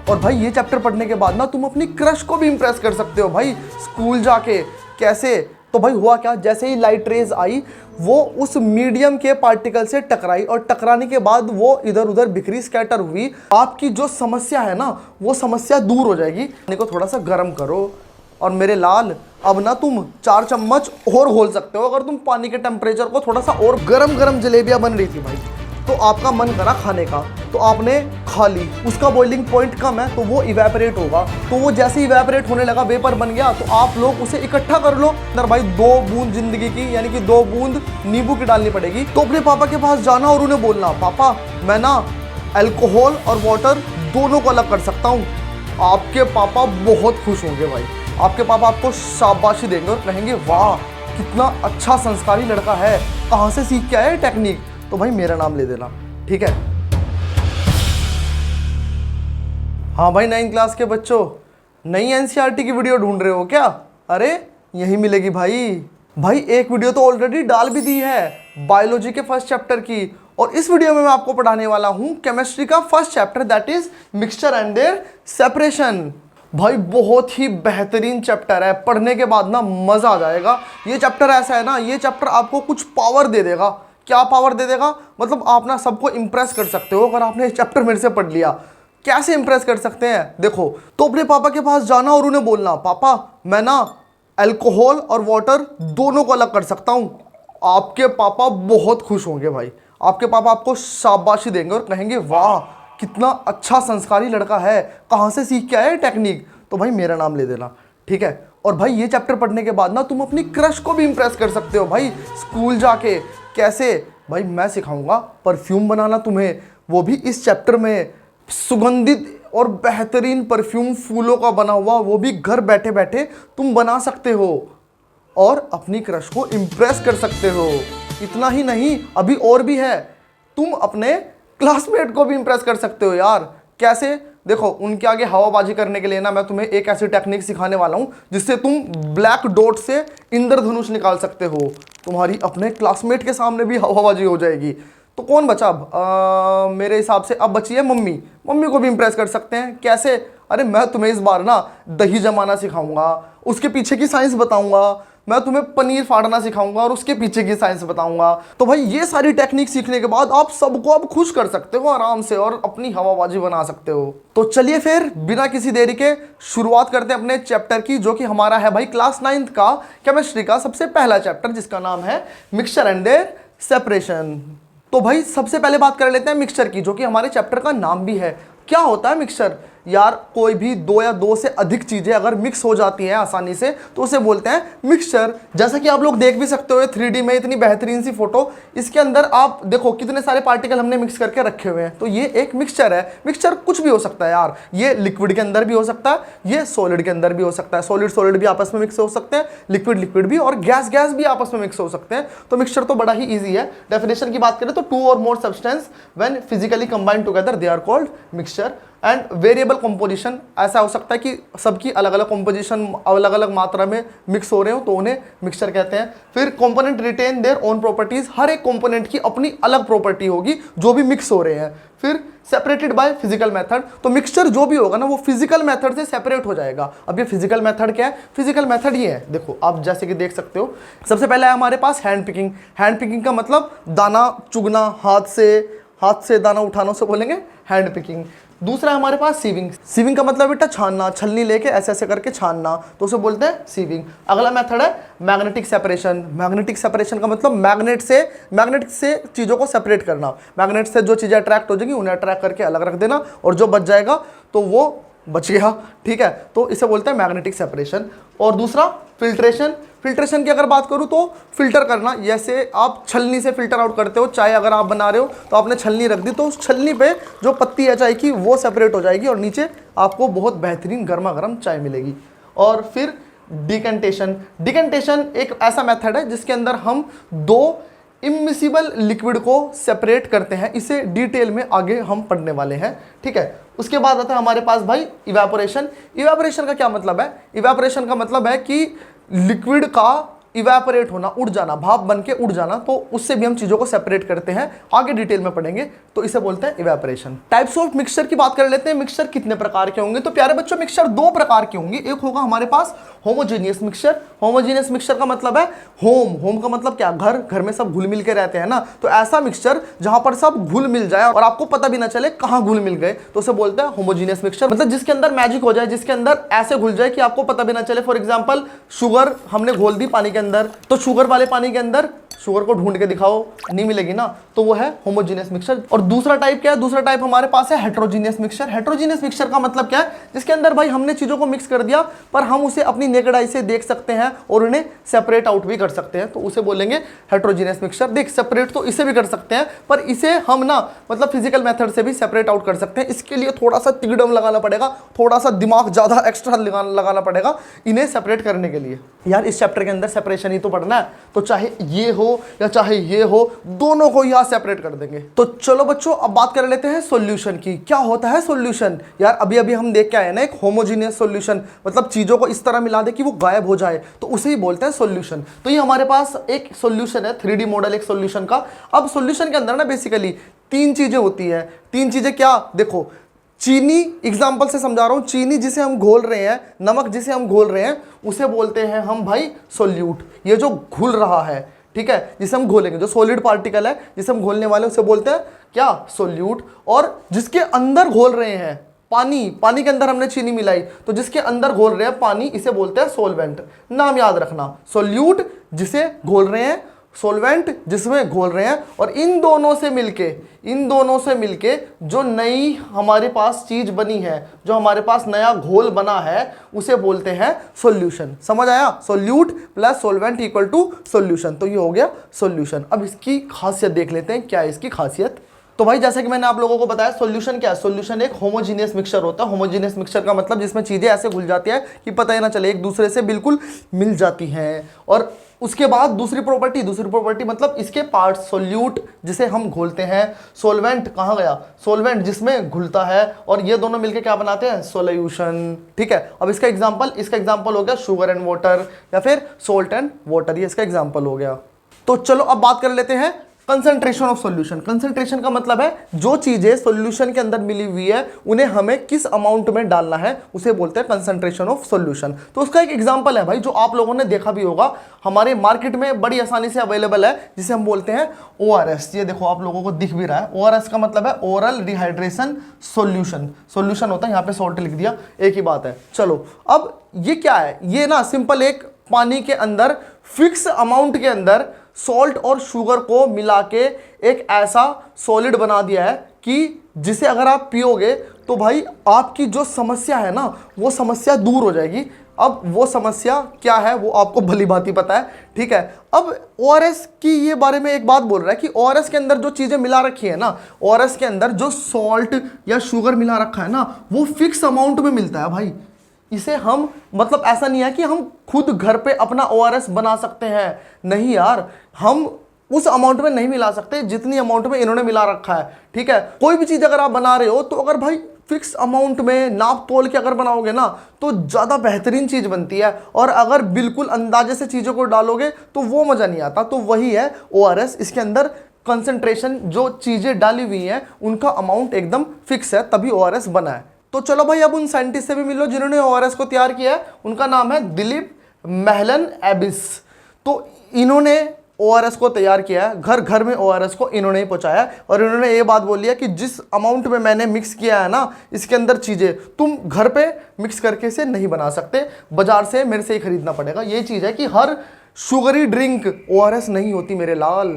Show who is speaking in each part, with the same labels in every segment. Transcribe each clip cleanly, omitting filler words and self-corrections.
Speaker 1: और भाई ये चैप्टर पढ़ने के बाद ना तुम अपनी क्रश को भी इंप्रेस कर सकते हो भाई स्कूल जाके। कैसे? तो भाई हुआ क्या, जैसे ही लाइट रेज आई वो उस मीडियम के पार्टिकल से टकराई और टकराने के बाद वो इधर उधर बिखरी, स्कैटर हुई। आपकी जो समस्या है ना वो समस्या दूर हो जाएगी। पानी को थोड़ा सा गर्म करो और मेरे लाल अब ना तुम 4 चम्मच और घोल सकते हो। अगर तुम पानी के टेम्परेचर को थोड़ा सा और गरम गरम जलेबियां बन रही थी भाई तो आपका मन करा खाने का, तो आपने खा ली। उसका बॉइलिंग पॉइंट कम है तो वो इवेपोरेट होगा, तो वो जैसे इवेपोरेट होने लगा, वेपर बन गया, तो आप लोग उसे इकट्ठा कर लो। अंदर भाई 2 बूंद जिंदगी की, यानी कि 2 बूंद नींबू की डालनी पड़ेगी। तो अपने पापा के पास जाना और उन्हें बोलना, पापा मैं ना अल्कोहल और वाटर दोनों को अलग कर सकता हूँ। आपके पापा बहुत खुश होंगे भाई। आपके पापा आपको शाबाशी देंगे और कहेंगे वाह कितना अच्छा संस्कारी लड़का है, कहाँ से सीख के आया ये टेक्निक। तो भाई मेरा नाम ले देना, ठीक है? हाँ भाई 9th क्लास के बच्चों, नई एनसीईआरटी की वीडियो ढूंढ रहे हो क्या? अरे यही मिलेगी भाई एक वीडियो तो ऑलरेडी डाल भी दी है बायोलॉजी के फर्स्ट चैप्टर की, और इस वीडियो में मैं आपको पढ़ाने वाला हूं केमिस्ट्री का first chapter, that is mixture and their separation. भाई बहुत ही बेहतरीन चैप्टर है, पढ़ने के बाद ना मजा आ जाएगा। ये चैप्टर ऐसा है ना, ये चैप्टर आपको कुछ पावर दे देगा। क्या पावर दे देगा? मतलब आप ना सबको इंप्रेस कर सकते हो अगर आपने ये चैप्टर मेरे से पढ़ लिया। कैसे इंप्रेस कर सकते हैं देखो, तो अपने पापा के पास जाना और उन्हें बोलना, पापा मैं ना अल्कोहल और वाटर दोनों को अलग कर सकता हूं। आपके पापा बहुत खुश होंगे भाई। आपके पापा आपको शाबाशी देंगे और कहेंगे वाह कितना अच्छा संस्कारी लड़का है, कहाँ से सीख के आया ये टेक्निक। तो भाई मेरा नाम ले देना, ठीक है? और भाई ये चैप्टर पढ़ने के बाद ना तुम अपनी क्रश को भी इंप्रेस कर सकते हो भाई स्कूल जाके। कैसे? भाई मैं सिखाऊंगा परफ्यूम बनाना तुम्हें, वो भी इस चैप्टर में। सुगंधित और बेहतरीन परफ्यूम फूलों का बना हुआ, वो भी घर बैठे बैठे तुम बना सकते हो और अपनी क्रश को इंप्रेस कर सकते हो। इतना ही नहीं, अभी और भी है, तुम अपने क्लासमेट को भी इंप्रेस कर सकते हो यार। कैसे? देखो उनके आगे हवाबाजी करने के लिए ना मैं तुम्हें एक ऐसी टेक्निक सिखाने वाला हूं जिससे तुम ब्लैक डॉट से इंद्रधनुष निकाल सकते हो। तुम्हारी अपने क्लासमेट के सामने भी हवाबाजी हो जाएगी। तो कौन बचा अब? मेरे हिसाब से अब बची है मम्मी। मम्मी को भी इंप्रेस कर सकते हैं। कैसे? अरे मैं तुम्हें इस बार ना दही जमाना सिखाऊंगा, उसके पीछे की साइंस बताऊंगा। मैं तुम्हें पनीर फाड़ना सिखाऊंगा और उसके पीछे की साइंस बताऊंगा। तो भाई ये सारी टेक्निक सीखने के बाद आप सबको अब खुश कर सकते हो आराम से और अपनी हवाबाजी बना सकते हो। तो चलिए फिर बिना किसी देरी के शुरुआत करते हैं अपने चैप्टर की, जो कि हमारा है भाई क्लास 9th का केमिस्ट्री का सबसे पहला चैप्टर, जिसका नाम है मिक्सचर एंड देयर सेपरेशन। तो भाई सबसे पहले बात कर लेते हैं मिक्सचर की, जो कि हमारे चैप्टर का नाम भी है। क्या होता है मिक्सचर? यार कोई भी 2 या 2 से अधिक चीजें अगर मिक्स हो जाती हैं आसानी से तो उसे बोलते हैं मिक्सचर। जैसा कि आप लोग देख भी सकते हो 3D में इतनी बेहतरीन सी फोटो, इसके अंदर आप देखो कितने सारे पार्टिकल हमने मिक्स करके रखे हुए हैं। तो ये एक मिक्सचर है। मिक्सचर कुछ भी हो सकता है यार, ये लिक्विड के अंदर भी हो सकता है, ये सॉलिड के अंदर भी हो सकता है। सॉलिड सॉलिड भी आपस में मिक्स हो सकते हैं, लिक्विड लिक्विड भी, और गैस गैस भी आपस में मिक्स हो सकते हैं। तो मिक्सचर तो बड़ा ही ईजी है। डेफिनेशन की बात करें तो 2 or more substance when physically combined together they are called mixture. And variable composition, ऐसा हो सकता है कि सबकी अलग अलग कंपोजिशन अलग अलग मात्रा में मिक्स हो रहे हो तो उन्हें मिक्सचर कहते हैं। फिर component retain their own properties, हर एक कंपोनेंट की अपनी अलग प्रॉपर्टी होगी जो भी मिक्स हो रहे हैं। फिर सेपरेटेड बाय फिजिकल मेथड, तो मिक्सचर जो भी होगा ना वो फिजिकल मेथड से सेपरेट हो जाएगा। अब ये फिजिकल मेथड क्या है? फिजिकल मेथड ये है, देखो आप जैसे कि देख सकते हो। सबसे पहले है हमारे पास हैंड पिकिंग। हैंड पिकिंग का मतलब दाना चुगना, हाथ से दाना उठाना, से बोलेंगे हैंड पिकिंग। दूसरा है हमारे पास सीविंग। सीविंग का मतलब बेटा छानना, छलनी लेके ऐसे ऐसे करके छानना, तो उसे बोलते हैं सीविंग। अगला मेथड है मैग्नेटिक सेपरेशन। मैग्नेटिक सेपरेशन का मतलब मैग्नेट से चीज़ों को सेपरेट करना। मैग्नेट से जो चीज़ें अट्रैक्ट हो जाएंगी उन्हें अट्रैक्ट करके अलग रख देना, और जो बच जाएगा तो वो बच गया, ठीक है? तो इसे बोलते हैं मैग्नेटिक सेपरेशन। और दूसरा फिल्ट्रेशन। फिल्ट्रेशन की अगर बात करूं तो फिल्टर करना, जैसे आप छलनी से फिल्टर आउट करते हो। चाय अगर आप बना रहे हो तो आपने छलनी रख दी तो उस छलनी पे जो पत्ती है चाय की वो सेपरेट हो जाएगी और नीचे आपको बहुत बेहतरीन गर्मा गर्म चाय मिलेगी। और फिर डिकेंटेशन। डिकेंटेशन एक ऐसा मेथड है जिसके अंदर हम 2 इमिसिबल लिक्विड को सेपरेट करते हैं। इसे डिटेल में आगे हम पढ़ने वाले हैं, ठीक है? उसके बाद आता है हमारे पास भाई इवेपोरेशन। इवेपोरेशन का क्या मतलब है? इवेपोरेशन का मतलब है कि लिक्विड का इवेपोरेट होना, उड़ जाना, भाप बन के उड़ जाना, तो उससे भी हम चीजों को सेपरेट करते हैं, आगे डिटेल में पढ़ेंगे, तो इसे बोलते हैं इवेपोरेशन। टाइप्स ऑफ मिक्सचर की बात कर लेते हैं। मिक्सचर कितने प्रकार के होंगे? तो प्यारे बच्चों मिक्सचर दो प्रकार के होंगे। एक होगा हमारे पास होमोजेनियस मिक्सचर। होमोजेनियस मिक्सचर का मतलब है होम का मतलब क्या? घर, घर में सब घुल मिल के रहते हैं ना, तो ऐसा मिक्सचर जहां पर सब घुल मिल जाए और आपको पता भी ना चले कहां घुल मिल गए, तो उसे बोलते हैं होमोजेनियस मिक्सचर। मतलब जिसके अंदर मैजिक हो जाए, जिसके अंदर ऐसे घुल जाए कि आपको पता भी ना चले। फॉर एग्जांपल शुगर हमने घोल दी पानी के अंदर, तो शुगर वाले पानी के अंदर शुगर को ढूंढ के दिखाओ, नहीं मिलेगी ना, तो वो है होमोजेनियस मिक्सचर। और दूसरा टाइप क्या है? दूसरा टाइप हमारे पास है हेट्रोजीनियस मिक्सचर। हेट्रोजीनियस मिक्सचर का मतलब क्या है? जिसके अंदर भाई हमने चीजों को मिक्स कर दिया, पर हम उसे अपनी नेकेड आई से देख सकते हैं और उन्हें सेपरेट आउट भी कर सकते हैं, तो उसे बोलेंगे हेट्रोजीनियस मिक्सचर। देख, सेपरेट तो इसे भी कर सकते हैं, पर इसे हम ना मतलब फिजिकल मेथड से भी सेपरेट आउट कर सकते हैं। इसके लिए थोड़ा सा तिगड़म लगाना पड़ेगा, थोड़ा सा दिमाग ज्यादा एक्स्ट्रा लगाना पड़ेगा इन्हें सेपरेट करने के लिए। यार इस चैप्टर के अंदर सेपरेशन ही तो पढ़ना है, तो चाहे ये हो या चाहे ये हो, दोनों को यहां सेपरेट कर देंगे। तो चलो बच्चों अब बात कर लेते हैं सॉल्यूशन की। क्या होता है सॉल्यूशन? यार अभी अभी हम देख के आए ना एक होमोजेनियस सॉल्यूशन, मतलब चीजों को इस तरह मिला दे कि वो गायब हो जाए, तो उसे ही बोलते हैं सॉल्यूशन। तो ये हमारे पास एक सॉल्यूशन है, 3D मॉडल एक सॉल्यूशन का। अब सॉल्यूशन के अंदर ना बेसिकली तीन चीजें होती है। तीन चीजें क्या? देखो, चीनी, एग्जाम्पल से समझा रहा हूं, चीनी जिसे हम घोल रहे हैं, नमक जिसे हम घोल रहे हैं, उसे बोलते हैं हम भाई सोल्यूट। ये जो घुल रहा है, ठीक है, जिसे हम घोलेंगे, जो सॉलिड पार्टिकल है जिसे हम घोलने वाले, उसे बोलते हैं क्या? सोल्यूट। और जिसके अंदर घोल रहे हैं, पानी के अंदर हमने चीनी मिलाई, तो जिसके अंदर घोल रहे हैं पानी, इसे बोलते हैं सोलवेंट। नाम याद रखना, सोल्यूट जिसे घोल रहे हैं, सोलवेंट जिसमें घोल रहे हैं, और इन दोनों से मिलके जो नई हमारे पास चीज बनी है, जो हमारे पास नया घोल बना है, उसे बोलते हैं सॉल्यूशन। समझ आया? Solute plus solvent equal to solution, तो ये हो गया सॉल्यूशन। अब इसकी खासियत देख लेते हैं, क्या है इसकी खासियत। तो भाई जैसे कि मैंने आप लोगों को बताया, सॉल्यूशन क्या है? सॉल्यूशन एक होमोजेनियस मिक्सचर होता है। होमोजेनियस मिक्सचर का मतलब जिसमें चीजें ऐसे घुल जाती है कि पता ही ना चले, एक दूसरे से बिल्कुल मिल जाती हैं। और उसके बाद दूसरी प्रॉपर्टी मतलब इसके पार्ट, सोल्यूट जिसे हम घोलते हैं, सोलवेंट कहाँ गया? सोलवेंट जिसमें घुलता है, और ये दोनों मिलके क्या बनाते हैं? सॉल्यूशन। ठीक है, अब इसका एग्जांपल हो गया शुगर एंड वाटर, या फिर सोल्ट एंड वाटर, ये इसका एग्जांपल हो गया। तो चलो अब बात कर लेते हैं कंसंट्रेशन ऑफ सॉल्यूशन। कंसंट्रेशन का मतलब है जो चीजें सॉल्यूशन के अंदर मिली हुई है, उन्हें हमें किस अमाउंट में डालना है, उसे बोलते हैं कंसंट्रेशन ऑफ सॉल्यूशन। तो उसका एक एग्जांपल है भाई, जो आप लोगों ने देखा भी होगा, हमारे मार्केट में बड़ी आसानी से अवेलेबल है, जिसे हम बोलते हैं ORS। ये देखो आप लोगों को दिख भी रहा है, ORS का मतलब है ओरल रिहाइड्रेशन सॉल्यूशन। सॉल्यूशन होता है, यहाँ पे सॉल्ट लिख दिया, एक ही बात है। चलो अब ये क्या है? ये ना सिंपल एक पानी के अंदर फिक्स अमाउंट के अंदर सॉल्ट और शुगर को मिला के एक ऐसा सॉलिड बना दिया है कि जिसे अगर आप पियोगे तो भाई आपकी जो समस्या है ना, वो समस्या दूर हो जाएगी। अब वो समस्या क्या है वो आपको भली भांति पता है, ठीक है। अब ORS की ये बारे में एक बात बोल रहा है कि ORS के अंदर जो चीजें मिला रखी है ना, ORS के अंदर जो सॉल्ट या शुगर मिला रखा है ना, वो फिक्स अमाउंट में मिलता है भाई। इसे हम मतलब ऐसा नहीं है कि हम खुद घर पे अपना ORS बना सकते हैं, नहीं यार, हम उस अमाउंट में नहीं मिला सकते जितनी अमाउंट में इन्होंने मिला रखा है, ठीक है। कोई भी चीज अगर आप बना रहे हो तो अगर भाई फिक्स अमाउंट में नाप तोल के अगर बनाओगे ना तो ज़्यादा बेहतरीन चीज़ बनती है, और अगर बिल्कुल अंदाजे से चीज़ों को डालोगे तो वो मज़ा नहीं आता। तो वही है ORS, इसके अंदर कंसंट्रेशन, जो चीज़ें डाली हुई हैं उनका अमाउंट एकदम फिक्स है, तभी ORS बना है। तो चलो भाई अब उन साइंटिस्ट से भी मिलो जिन्होंने ORS को तैयार किया है। उनका नाम है दिलीप महलन एबिस। तो इन्होंने ORS को तैयार किया है, घर घर में ORS को इन्होंने ही पहुंचाया है, और इन्होंने ये बात बोली है कि जिस अमाउंट में मैंने मिक्स किया है ना, इसके अंदर चीज़ें तुम घर पे मिक्स करके से नहीं बना सकते, बाजार से मेरे से ही खरीदना पड़ेगा। ये चीज़ है कि हर शुगरी ड्रिंक ORS नहीं होती मेरे लाल।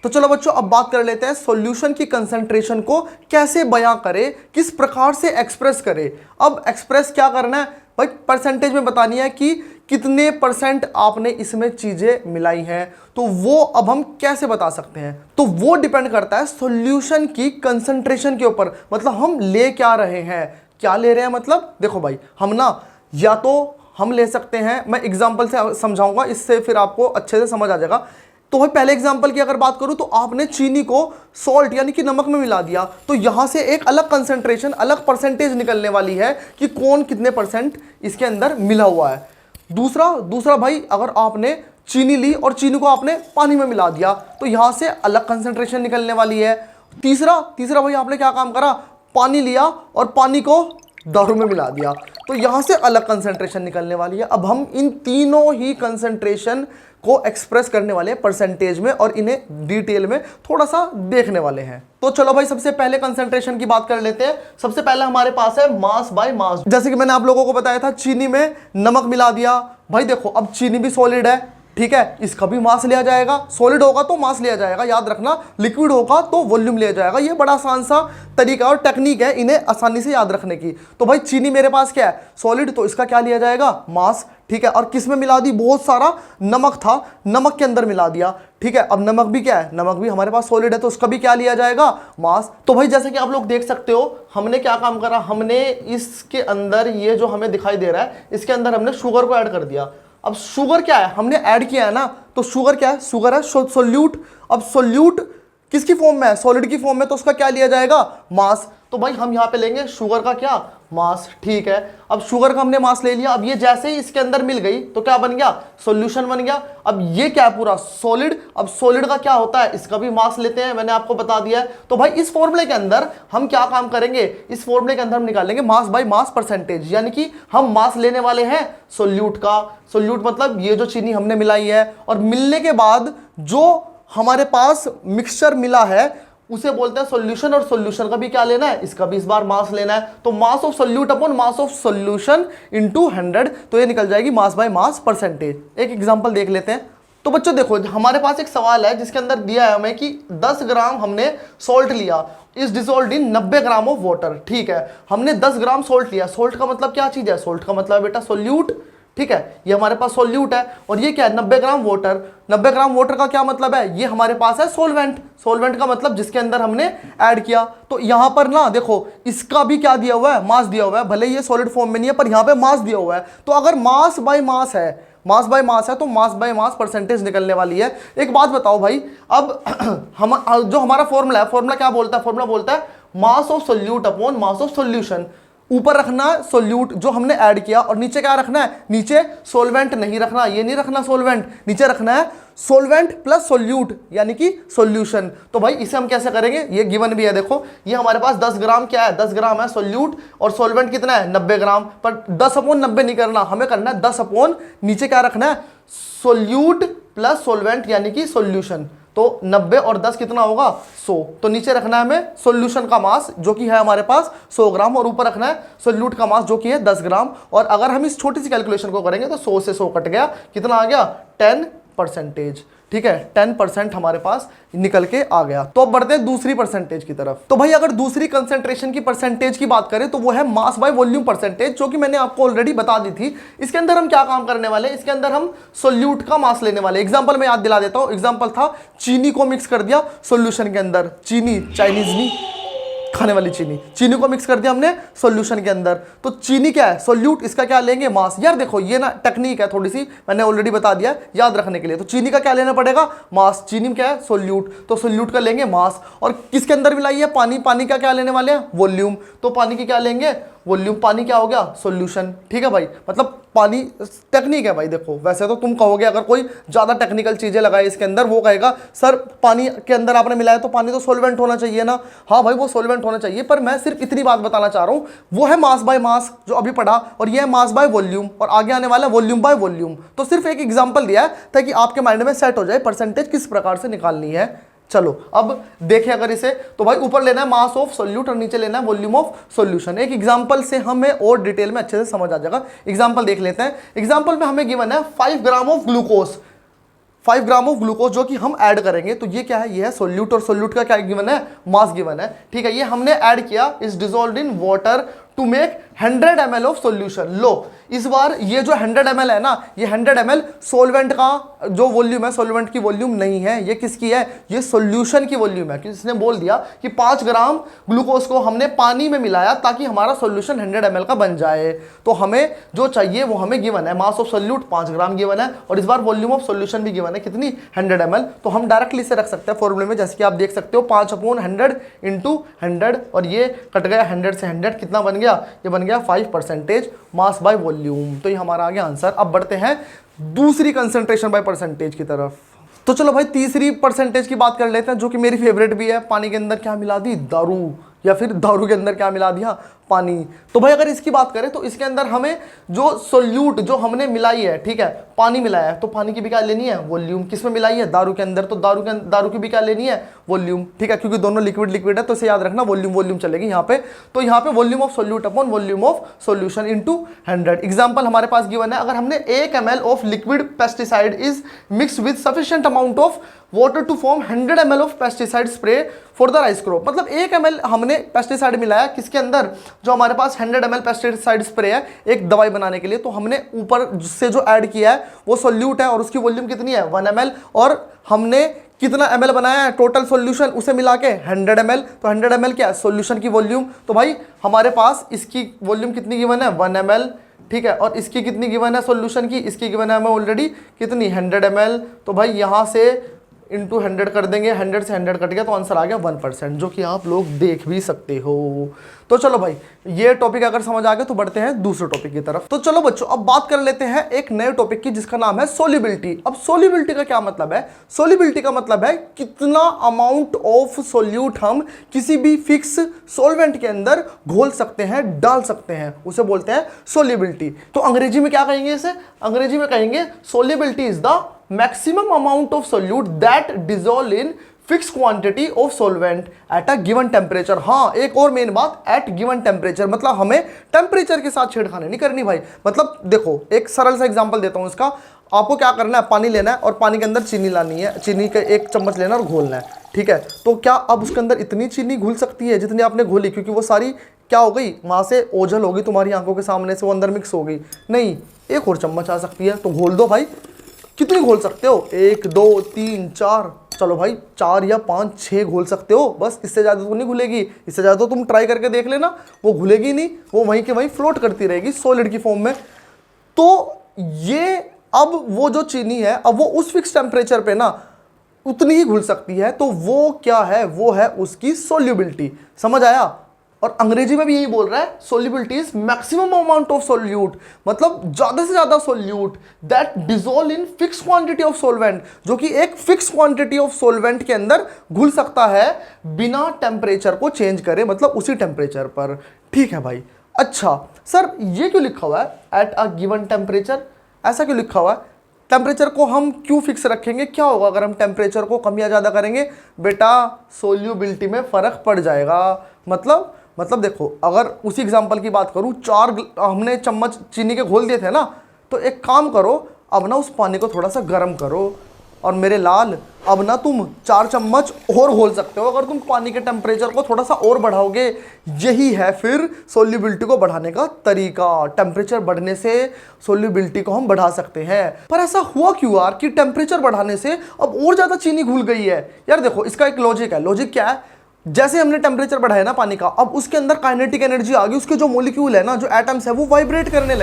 Speaker 1: तो चलो बच्चों अब बात कर लेते हैं सॉल्यूशन की कंसंट्रेशन को कैसे बयां करे, किस प्रकार से एक्सप्रेस करे। अब एक्सप्रेस क्या करना है भाई, परसेंटेज में बतानी है कि कितने % आपने इसमें चीजें मिलाई हैं। तो वो अब हम कैसे बता सकते हैं, तो वो डिपेंड करता है सॉल्यूशन की कंसंट्रेशन के ऊपर। मतलब हम ले क्या रहे हैं, क्या ले रहे हैं, मतलब देखो भाई, हम ना या तो हम ले सकते हैं, मैं एग्जांपल से समझाऊंगा, इससे फिर आपको अच्छे से समझ आ जाएगा। तो भाई पहले एग्जांपल की अगर बात करूं तो आपने चीनी को सॉल्ट यानी कि नमक में मिला दिया, तो यहां से एक अलग कंसंट्रेशन, अलग परसेंटेज निकलने वाली है कि कौन कितने % इसके अंदर मिला हुआ है। दूसरा भाई, अगर आपने चीनी ली और चीनी को आपने पानी में मिला दिया, तो यहां से अलग कंसंट्रेशन निकलने वाली है। तीसरा भाई आपने क्या काम करा, पानी लिया और पानी को दारू में मिला दिया, तो यहां से अलग कंसंट्रेशन निकलने वाली है। अब हम इन तीनों ही कंसंट्रेशन को एक्सप्रेस करने वाले हैं परसेंटेज में और इन्हें डिटेल में थोड़ा सा देखने वाले हैं। तो चलो भाई सबसे पहले कंसंट्रेशन की बात कर लेते हैं। सबसे पहले हमारे पास है मास बाय मास। जैसे कि मैंने आप लोगों को बताया था, चीनी में नमक मिला दिया। भाई देखो अब चीनी भी सॉलिड है, ठीक है, इसका भी मास लिया जाएगा। सॉलिड होगा तो मास लिया जाएगा, याद रखना। लिक्विड होगा तो वॉल्यूम लिया जाएगा। ये बड़ा आसान सा तरीका और टेक्निक है इन्हें आसानी से याद रखने की। तो भाई चीनी मेरे पास क्या है, सॉलिड, तो इसका क्या लिया जाएगा, मास, ठीक है। और किस में मिला दी, बहुत सारा नमक था, नमक के अंदर मिला दिया, ठीक है। अब नमक भी क्या है, नमक भी हमारे पास सॉलिड है, तो उसका भी क्या लिया जाएगा, मास। तो भाई जैसे कि आप लोग देख सकते हो, हमने क्या काम करा, हमने इसके अंदर ये जो हमें दिखाई दे रहा है, इसके अंदर हमने शुगर को ऐड कर दिया। अब शुगर क्या है, हमने ऐड किया है ना, तो शुगर क्या है, शुगर है सोल्यूट। अब सोल्यूट किसकी फॉर्म में है, सॉलिड की फॉर्म में, तो उसका क्या लिया जाएगा, मास। तो भाई हम यहां पे लेंगे शुगर का क्या, मास, ठीक है। अब शुगर का हमने मास ले लिया। अब ये जैसे ही इसके अंदर मिल गई तो क्या बन गया, सॉल्यूशन बन गया। अब ये क्या है, पूरा सॉलिड। अब सॉलिड का क्या होता है, इसका भी मास लेते हैं, मैंने आपको बता दिया है। तो भाई इस फॉर्मूले के अंदर हम क्या काम करेंगे, इस फॉर्मूले के अंदर हम निकालेंगे मास बाय मास परसेंटेज, यानी कि हम मास लेने वाले हैं सॉल्यूट का। सॉल्यूट मतलब ये जो चीनी हमने मिलाई है, और मिलने के बाद जो हमारे पास मिक्सचर मिला है उसे बोलते हैं सॉल्यूशन। और सॉल्यूशन का भी क्या लेना है, इसका भी इस बार मास लेना है। तो mass of solute upon mass of solution into 100, तो ये निकल जाएगी मास बाय मास परसेंटेज। एक एग्जांपल देख लेते हैं। तो बच्चों देखो, हमारे पास एक सवाल है जिसके अंदर दिया है हमें कि 10 ग्राम हमने सॉल्ट लिया, is dissolved in 90 gram of water, ठीक है। हमने 10 ग्राम सॉल्ट लिया। सॉल्ट का मतलब क्या चीज है, सॉल्ट का मतलब बेटा सॉल्यूट, ठीक है। ये हमारे पास सॉल्यूट है, और ये क्या है, 90 ग्राम वाटर। 90 ग्राम वाटर का क्या मतलब है, ये हमारे पास है सॉल्वेंट। सॉल्वेंट का मतलब जिसके अंदर हमने ऐड किया। तो यहां पर ना देखो, इसका भी क्या दिया हुआ है, मास दिया हुआ है। भले ये सॉलिड फॉर्म में नहीं है, पर यहां पे मास दिया हुआ है। तो अगर मास बाय मास है, मास बाय मास है, तो मास बाय मास परसेंटेज निकलने वाली है। एक बात बताओ भाई, अब हम जो हमारा फॉर्मूला है, फॉर्मूला क्या बोलता है, फॉर्मूला बोलता है mass of solute upon mass of solution. ऊपर रखना सोल्यूट जो हमने ऐड किया, और नीचे क्या रखना है, नीचे सोलवेंट नहीं रखना, ये नहीं रखना सोलवेंट, नीचे रखना है सोलवेंट प्लस सोल्यूट, यानी कि सोल्यूशन। तो भाई इसे हम कैसे करेंगे, ये गिवन भी है, देखो ये हमारे पास 10 ग्राम क्या है, 10 ग्राम है सोल्यूट, और सोलवेंट कितना है, 90 ग्राम। पर 10 अपॉन 90 नहीं करना, हमें करना है 10 अपॉन, नीचे क्या रखना है, सोल्यूट प्लस सोलवेंट, यानी कि सोल्यूशन। तो 90 और 10 कितना होगा, 100। तो नीचे रखना है हमें सॉल्यूशन का मास जो कि है हमारे पास 100 ग्राम, और ऊपर रखना है सोल्यूट का मास जो कि है 10 ग्राम। और अगर हम इस छोटी सी कैलकुलेशन को करेंगे तो 100 से 100 कट गया, कितना आ गया, 10%, ठीक है। 10% हमारे पास निकल के आ गया। तो अब बढ़ते हैं दूसरी परसेंटेज की तरफ। तो भाई अगर दूसरी कंसंट्रेशन की परसेंटेज की बात करें तो वो है मास बाय वॉल्यूम परसेंटेज, जो कि मैंने आपको ऑलरेडी बता दी थी। इसके अंदर हम क्या काम करने वाले, इसके अंदर हम सोल्यूट का मास लेने वाले। एग्जांपल मैं याद दिला देता हूं। एग्जांपल था, चीनी को मिक्स कर दिया सॉल्यूशन के अंदर। चीनी, चाइनीज नहीं, खाने वाली चीनी, चीनी को मिक्स कर दिया हमने सॉल्यूशन के अंदर। तो चीनी क्या है, सोल्यूट, इसका क्या लेंगे, मास। यार देखो ये ना टेक्निक है थोड़ी सी, मैंने ऑलरेडी बता दिया याद रखने के लिए। तो चीनी का क्या लेना पड़ेगा, मास। चीनी क्या है, सोल्यूट, तो सोल्यूट का लेंगे मास। और किसके अंदर मिलाई है, पानी। पानी का क्या लेने वाले हैं, वॉल्यूम, तो पानी की क्या लेंगे, वॉल्यूम। पानी क्या हो गया, सॉल्यूशन, ठीक है भाई। मतलब पानी टेक्निक है भाई। देखो वैसे तो तुम कहोगे, अगर कोई ज्यादा टेक्निकल चीजें लगाए इसके अंदर, वो कहेगा सर पानी के अंदर आपने मिलाया तो पानी तो सॉल्वेंट होना चाहिए ना। हाँ भाई वो सॉल्वेंट होना चाहिए, पर मैं सिर्फ इतनी बात बताना चाह रहा हूं, वो है मास बाय मास जो अभी पढ़ा, और ये है मास बाय वॉल्यूम, और आगे आने वाला वॉल्यूम बाय वॉल्यूम। तो सिर्फ एक एग्जांपल दिया है ताकि आपके माइंड में सेट हो जाए परसेंटेज किस प्रकार से निकालनी है। चलो अब देखें अगर इसे, तो भाई ऊपर लेना है मास ऑफ सोल्यूट और नीचे लेना है वॉल्यूम ऑफ सॉल्यूशन। एक एग्जांपल से हमें और डिटेल में अच्छे से समझ आ जाएगा। एग्जांपल देख लेते हैं। एग्जांपल में हमें गिवन है 5 gram of glucose, 5 gram of glucose जो कि हम ऐड करेंगे। तो ये क्या है, ये है सोल्यूट, और सोल्यूट का क्या गिवन है, मास गिवन है, ठीक है। ये हमने ऐड किया, is dissolved in water to make 100 ml of solution. लो इस बार ये जो 100 ml है ना, ये 100 ml सोलवेंट का जो वॉल्यूम है, सोलवेंट की वॉल्यूम नहीं है, ये किसकी है, ये सोल्यूशन की वॉल्यूम है। किसने बोल दिया कि 5 ग्राम ग्लूकोज को हमने पानी में मिलाया ताकि हमारा सोल्यूशन 100 ml का बन जाए। तो हमें जो चाहिए वो हमें गिवन है, mass of solute 5 gram given है, और इस बार वॉल्यूम ऑफ सोल्यूशन भी गिवन है, कितनी, 100 ml। तो हम डायरेक्टली से रख सकते हैं फॉर्मूले में, जैसे कि आप देख सकते हो 5/100 इंटू 100, और ये कट गया 100 से 100, कितना बन गया, ये बन गया 5% मास बाय वॉल्यूम। तो ये हमारा आ गया आंसर। अब बढ़ते हैं दूसरी कंसंट्रेशन बाय परसेंटेज की तरफ। तो चलो भाई तीसरी परसेंटेज की बात कर लेते हैं, जो कि मेरी फेवरेट भी है। पानी के अंदर क्या मिला दी? दारू, या फिर दारू के अंदर क्या मिला दिया? पानी। तो भाई अगर इसकी बात करें तो इसके अंदर हमें जो सोल्यूट जो हमने मिलाई है, ठीक है, पानी मिलाया है, तो पानी की भी क्या लेनी है? वॉल्यूम। किसमें मिलाई है? दारू के अंदर, तो दारू की भी क्या लेनी है? वॉल्यूम, ठीक है, क्योंकि दोनों लिक्विड लिक्विड है, तो इसे याद रखना वॉल्यूम वॉल्यूम चलेगी यहाँ पे। तो यहाँ पे volume of solute upon volume of solution into 100। Example हमारे पास गिवन है, अगर हमने 1 ml of liquid pesticide is mix with sufficient amount of water to form 100 ml of pesticide spray for the rice crop. मतलब 1 ml हमने pesticide मिलाया किसके अंदर? जो हमारे पास 100 ml पेस्टिसाइड स्प्रे है एक दवाई बनाने के लिए, तो हमने ऊपर से जो ऐड किया है वो सोल्यूट है, और उसकी वॉल्यूम कितनी है? 1 ml, और हमने कितना ml बनाया है? टोटल सॉल्यूशन उसे मिला के 100 ml। तो 100 ml क्या है? सॉल्यूशन की वॉल्यूम। तो भाई हमारे पास इसकी वॉल्यूम कितनी गिवन है? 1 ml, ठीक है, और इसकी कितनी गिवन है सॉल्यूशन की? इसकी गिवन है हमें ऑलरेडी कितनी? 100 ml। तो भाई यहाँ से इंटू 100 कर देंगे, 100 से 100 कट गया, तो आंसर आ गया 1%, जो कि आप लोग देख भी सकते हो। तो चलो भाई ये टॉपिक अगर समझ आ गया तो बढ़ते हैं दूसरे टॉपिक की तरफ। तो चलो बच्चों अब बात कर लेते हैं एक नए टॉपिक की, जिसका नाम है सोल्युबिलिटी। अब सोल्युबिलिटी का क्या मतलब है? सोल्युबिलिटी का मतलब है कितना अमाउंट ऑफ सोल्यूट हम किसी भी फिक्स सॉल्वेंट के अंदर घोल सकते हैं, डाल सकते हैं, उसे बोलते हैं सोल्युबिलिटी। तो अंग्रेजी में क्या कहेंगे इसे? अंग्रेजी में कहेंगे solubility is the maximum amount of solute that dissolve in fixed quantity of solvent at a given temperature। हाँ एक और मेन बात, at given temperature, मतलब हमें टेम्परेचर के साथ छेड़खानी नहीं करनी भाई। मतलब देखो एक सरल सा एग्जांपल देता हूँ इसका। आपको क्या करना है? पानी लेना है और पानी के अंदर चीनी लानी है, चीनी का 1 चम्मच लेना और घोलना है, ठीक है। तो क्या अब उसके अंदर इतनी चीनी घुल सकती है जितनी आपने घोली? क्योंकि वो सारी क्या हो गई? वहाँ से ओझल होगी तुम्हारी आंखों के सामने से, वो अंदर मिक्स हो गई। नहीं, 1 और चम्मच आ सकती है, तो घोल दो भाई। कितनी घोल सकते हो? 1 2 3 4, चलो भाई 4 या 5 6 घोल सकते हो बस, इससे ज़्यादा तो नहीं घुलेगी। इससे ज़्यादा तो तुम ट्राई करके देख लेना, वो घुलेगी नहीं, वो वहीं के वहीं फ्लोट करती रहेगी सॉलिड की फॉर्म में। तो ये अब वो जो चीनी है, अब वो उस फिक्स टेम्परेचर पे ना उतनी ही घुल सकती है, तो वो क्या है? वो है उसकी सोल्यूबिलिटी। समझ आया? और अंग्रेजी में भी यही बोल रहा है, solubility is maximum amount of solute, मतलब ज्यादा से ज्यादा solute that dissolve in fix quantity of सोल्वेंट, जो कि एक फिक्स क्वांटिटी ऑफ सोल्वेंट के अंदर घुल सकता है बिना टेम्परेचर को चेंज करे, मतलब उसी टेम्परेचर पर। ठीक है भाई। अच्छा सर ये क्यों लिखा हुआ है एट अ गिवन टेम्परेचर? ऐसा क्यों लिखा हुआ है? टेम्परेचर को हम क्यों फिक्स रखेंगे? क्या होगा अगर हम टेम्परेचर को कम या ज़्यादा करेंगे? बेटा सोल्यूबिलिटी में फ़र्क पड़ जाएगा। मतलब देखो अगर उसी एग्जांपल की बात करूं, 4 हमने चम्मच चीनी के घोल दिए थे ना, तो एक काम करो, अब ना उस पानी को थोड़ा सा गर्म करो, और मेरे लाल अब ना तुम 4 चम्मच और घोल सकते हो अगर तुम पानी के टेम्परेचर को थोड़ा सा और बढ़ाओगे। यही है फिर सोल्यूबिलिटी को बढ़ाने का तरीका। टेम्परेचर बढ़ने से सोल्यूबिलिटी को हम बढ़ा सकते हैं। पर ऐसा हुआ क्यों यार कि टेम्परेचर बढ़ाने से अब और ज़्यादा चीनी घुल गई है? यार देखो इसका एक लॉजिक है। लॉजिक क्या है? जैसे हमने टेम्परेचर बढ़ाया ना पानी का, अब उसके अंदर काइनेटिक एनर्जी आ गई, उसके जो मॉलिक्यूल है ना, जो एटम्स है, वो वाइब्रेट करने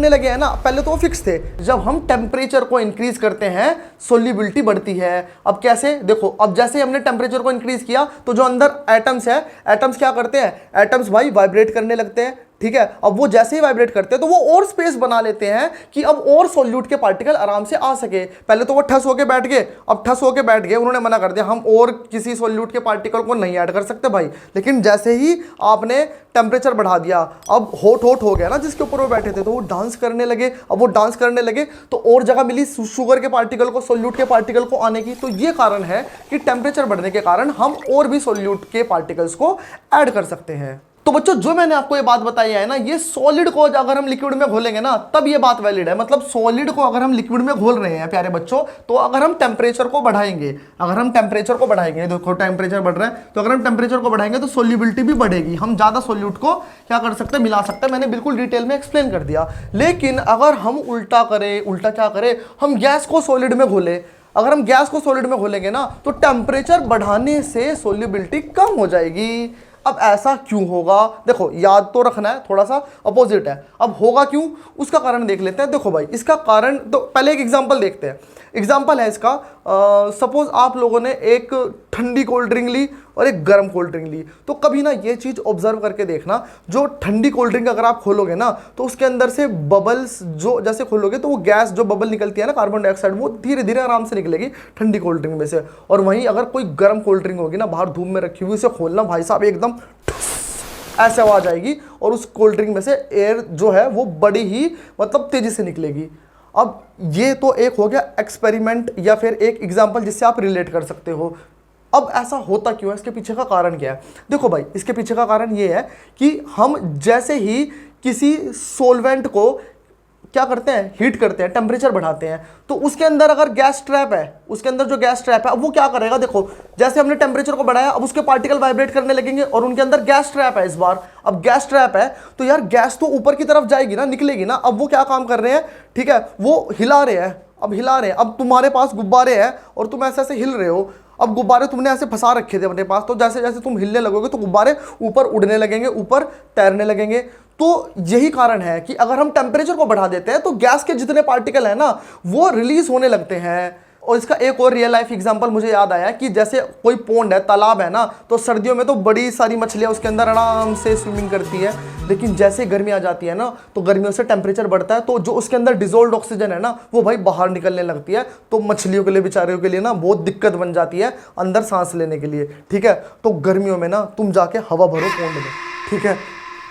Speaker 1: लगे हैं ना। पहले तो वो फिक्स थे, जब हम टेम्परेचर को इंक्रीज करते हैं सोल्यूबिलिटी बढ़ती है। अब कैसे? देखो अब जैसे हमने टेम्परेचर को इंक्रीज किया तो जो अंदर एटम्स है, एटम्स क्या करते हैं? एटम्स भाई वाइब्रेट करने लगते हैं, ठीक है। अब वो जैसे ही वाइब्रेट करते हैं तो वो और स्पेस बना लेते हैं कि अब और सॉल्यूट के पार्टिकल आराम से आ सके। पहले तो वो ठस होके बैठ गए, अब ठस होके बैठ गए, उन्होंने मना कर दिया हम और किसी सॉल्यूट के पार्टिकल को नहीं ऐड कर सकते भाई। लेकिन जैसे ही आपने टेम्परेचर बढ़ा दिया, अब हॉट हो गया ना जिसके ऊपर वो बैठे थे, तो वो डांस करने लगे। अब वो डांस करने लगे तो और जगह मिली शुगर के पार्टिकल को, सॉल्यूट के पार्टिकल को आने की। तो ये कारण है कि टेम्परेचर बढ़ने के कारण हम और भी सॉल्यूट के पार्टिकल्स को ऐड कर सकते हैं। तो बच्चों जो मैंने आपको ये बात बताई है ना, ये सॉलिड को अगर हम लिक्विड में घोलेंगे ना तब ये बात वैलिड है। मतलब सॉलिड को अगर हम लिक्विड में घोल रहे हैं प्यारे बच्चों, तो अगर हम टेम्परेचर को बढ़ाएंगे, देखो टेम्परेचर बढ़ रहा है, तो अगर हम टेम्परेचर को बढ़ाएंगे तो सोल्यूबिलिटी भी बढ़ेगी। हम ज्यादा सोल्यूट को क्या कर सकते हैं? मिला सकते हैं। मैंने बिल्कुल डिटेल में एक्सप्लेन कर दिया। लेकिन अगर हम उल्टा क्या करें? हम गैस को सॉलिड में घोले। अगर हम गैस को सॉलिड में घोलेंगे ना तो टेम्परेचर बढ़ाने से सोल्यूबिलिटी कम हो जाएगी। अब ऐसा क्यों होगा? देखो याद तो रखना है, थोड़ा सा अपोजिट है। अब होगा क्यों, उसका कारण देख लेते हैं। देखो भाई इसका कारण तो पहले एक एग्जांपल देखते हैं। एग्जांपल है इसका, सपोज आप लोगों ने एक ठंडी कोल्ड ड्रिंक ली और एक गर्म कोल्ड ड्रिंक ली, तो कभी ना ये चीज़ ऑब्जर्व करके देखना, जो ठंडी कोल्ड ड्रिंक अगर आप खोलोगे ना तो उसके अंदर से बबल्स जो जैसे खोलोगे तो वो गैस जो बबल निकलती है ना कार्बन डाइऑक्साइड, वो धीरे धीरे आराम से निकलेगी ठंडी कोल्ड ड्रिंक में से। और वहीं अगर कोई गर्म कोल्ड ड्रिंक होगी ना बाहर धूप में रखी हुई, उसे खोलना भाई साहब एकदम ऐसे आवाज आएगी और उस कोल्ड ड्रिंक में से एयर जो है वो बड़ी ही मतलब तेजी से निकलेगी। अब ये तो एक हो गया एक्सपेरिमेंट या फिर एक एग्जांपल जिससे आप रिलेट कर सकते हो। अब ऐसा होता क्यों है, इसके पीछे का कारण क्या है? देखो भाई, इसके पीछे का कारण ये है कि हम जैसे ही किसी सोलवेंट को क्या करते हैं, हीट करते हैं, टेम्परेचर बढ़ाते हैं, तो उसके अंदर अगर गैस ट्रैप है, उसके अंदर जो गैस ट्रैप है, अब वो क्या करेगा, देखो जैसे हमने टेम्परेचर को बढ़ाया अब उसके पार्टिकल वाइब्रेट करने लगेंगे और उनके अंदर गैस ट्रैप है। इस बार अब गैस ट्रैप है तो यार गैस तो ऊपर की तरफ जाएगी ना, निकलेगी ना। अब वो क्या काम कर रहे हैं, ठीक है, वो हिला रहे हैं, अब हिला रहे हैं। अब तुम्हारे पास गुब्बारे हैं और तुम ऐसे ऐसे हिल रहे हो, अब गुब्बारे तुमने ऐसे फंसा रखे थे अपने पास, तो जैसे जैसे तुम हिलने लगोगे तो गुब्बारे ऊपर उड़ने लगेंगे, ऊपर तैरने लगेंगे। तो यही कारण है कि अगर हम टेम्परेचर को बढ़ा देते हैं तो गैस के जितने पार्टिकल है ना वो रिलीज होने लगते हैं। और इसका एक और रियल लाइफ एग्जांपल मुझे याद आया कि जैसे कोई पोंड है, तालाब है ना, तो सर्दियों में तो बड़ी सारी मछलियां उसके अंदर आराम से स्विमिंग करती है, लेकिन जैसे गर्मी आ जाती है ना तो गर्मियों से टेम्परेचर बढ़ता है तो जो उसके अंदर डिजोल्व ऑक्सीजन है ना वो भाई बाहर निकलने लगती है। तो मछलियों के लिए, बेचारियों के लिए ना बहुत दिक्कत बन जाती है अंदर सांस लेने के लिए, ठीक है। तो गर्मियों में ना तुम जाके हवा भरो पोंड में, ठीक है।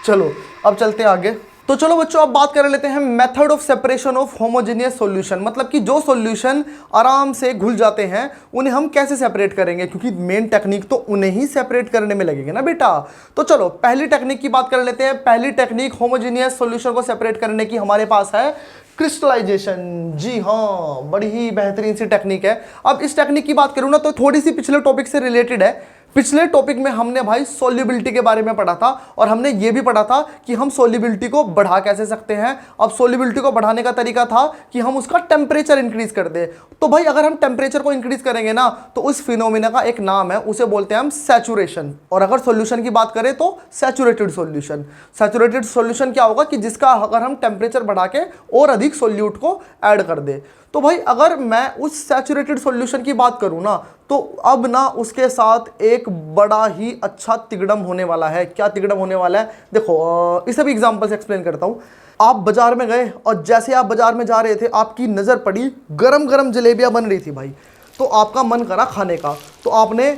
Speaker 1: चलो अब चलते हैं आगे। तो चलो बच्चों अब बात कर लेते हैं method of separation of homogeneous solution, मतलब कि जो सॉल्यूशन आराम से घुल जाते हैं उन्हें हम कैसे सेपरेट करेंगे, क्योंकि मेन टेक्निक तो उन्हें ही सेपरेट करने में लगेगी ना बेटा। तो चलो पहली टेक्निक की बात कर लेते हैं। पहली टेक्निक होमोजेनियस सॉल्यूशन को सेपरेट करने की हमारे पास है क्रिस्टलाइजेशन। जी हाँ, बड़ी ही बेहतरीन सी टेक्निक है। अब इस टेक्निक की बात करूँ ना तो थोड़ी सी पिछले टॉपिक से रिलेटेड है। पिछले टॉपिक में हमने भाई सोल्यूबिलिटी के बारे में पढ़ा था और हमने ये भी पढ़ा था कि हम सोल्यूबिलिटी को बढ़ा कैसे सकते हैं। अब सोल्यूबिलिटी को बढ़ाने का तरीका था कि हम उसका टेम्परेचर इंक्रीज कर दे। तो भाई अगर हम टेम्परेचर को इंक्रीज करेंगे ना तो उस फिनोमिना का एक नाम है, उसे बोलते हैं हम सैचुरेशन। और अगर सॉल्यूशन की बात करें तो सैचुरेटेड सॉल्यूशन। सैचुरेटेड सॉल्यूशन क्या होगा कि जिसका अगर हम टेम्परेचर बढ़ा के और अधिक सोल्यूट को ऐड कर दे। तो भाई अगर मैं उस सैचुरेटेड सॉल्यूशन की बात करूं ना तो अब ना उसके साथ एक बड़ा ही अच्छा तिगड़म होने वाला है। क्या तिगड़म होने वाला है, देखो इसे भी एग्जांपल से एक्सप्लेन करता हूं। आप बाजार में गए और जैसे आप बाजार में जा रहे थे आपकी नज़र पड़ी गरम गरम जलेबियां बन रही थी भाई, तो आपका मन करा खाने का, तो आपने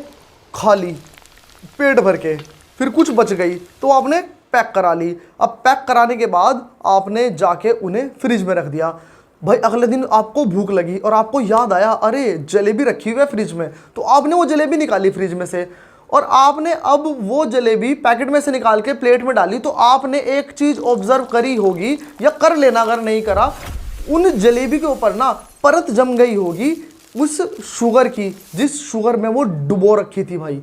Speaker 1: खा ली पेट भर के, फिर कुछ बच गई तो आपने पैक करा ली। अब पैक कराने के बाद आपने जाके उन्हें फ्रिज में रख दिया। भाई अगले दिन आपको भूख लगी और आपको याद आया अरे जलेबी रखी हुई है फ्रिज में, तो आपने वो जलेबी निकाली फ्रिज में से और आपने अब वो जलेबी पैकेट में से निकाल के प्लेट में डाली। तो आपने एक चीज़ ऑब्जर्व करी होगी, या कर लेना अगर नहीं करा, उन जलेबी के ऊपर ना परत जम गई होगी उस शुगर की जिस शुगर में वो डुबो रखी थी भाई।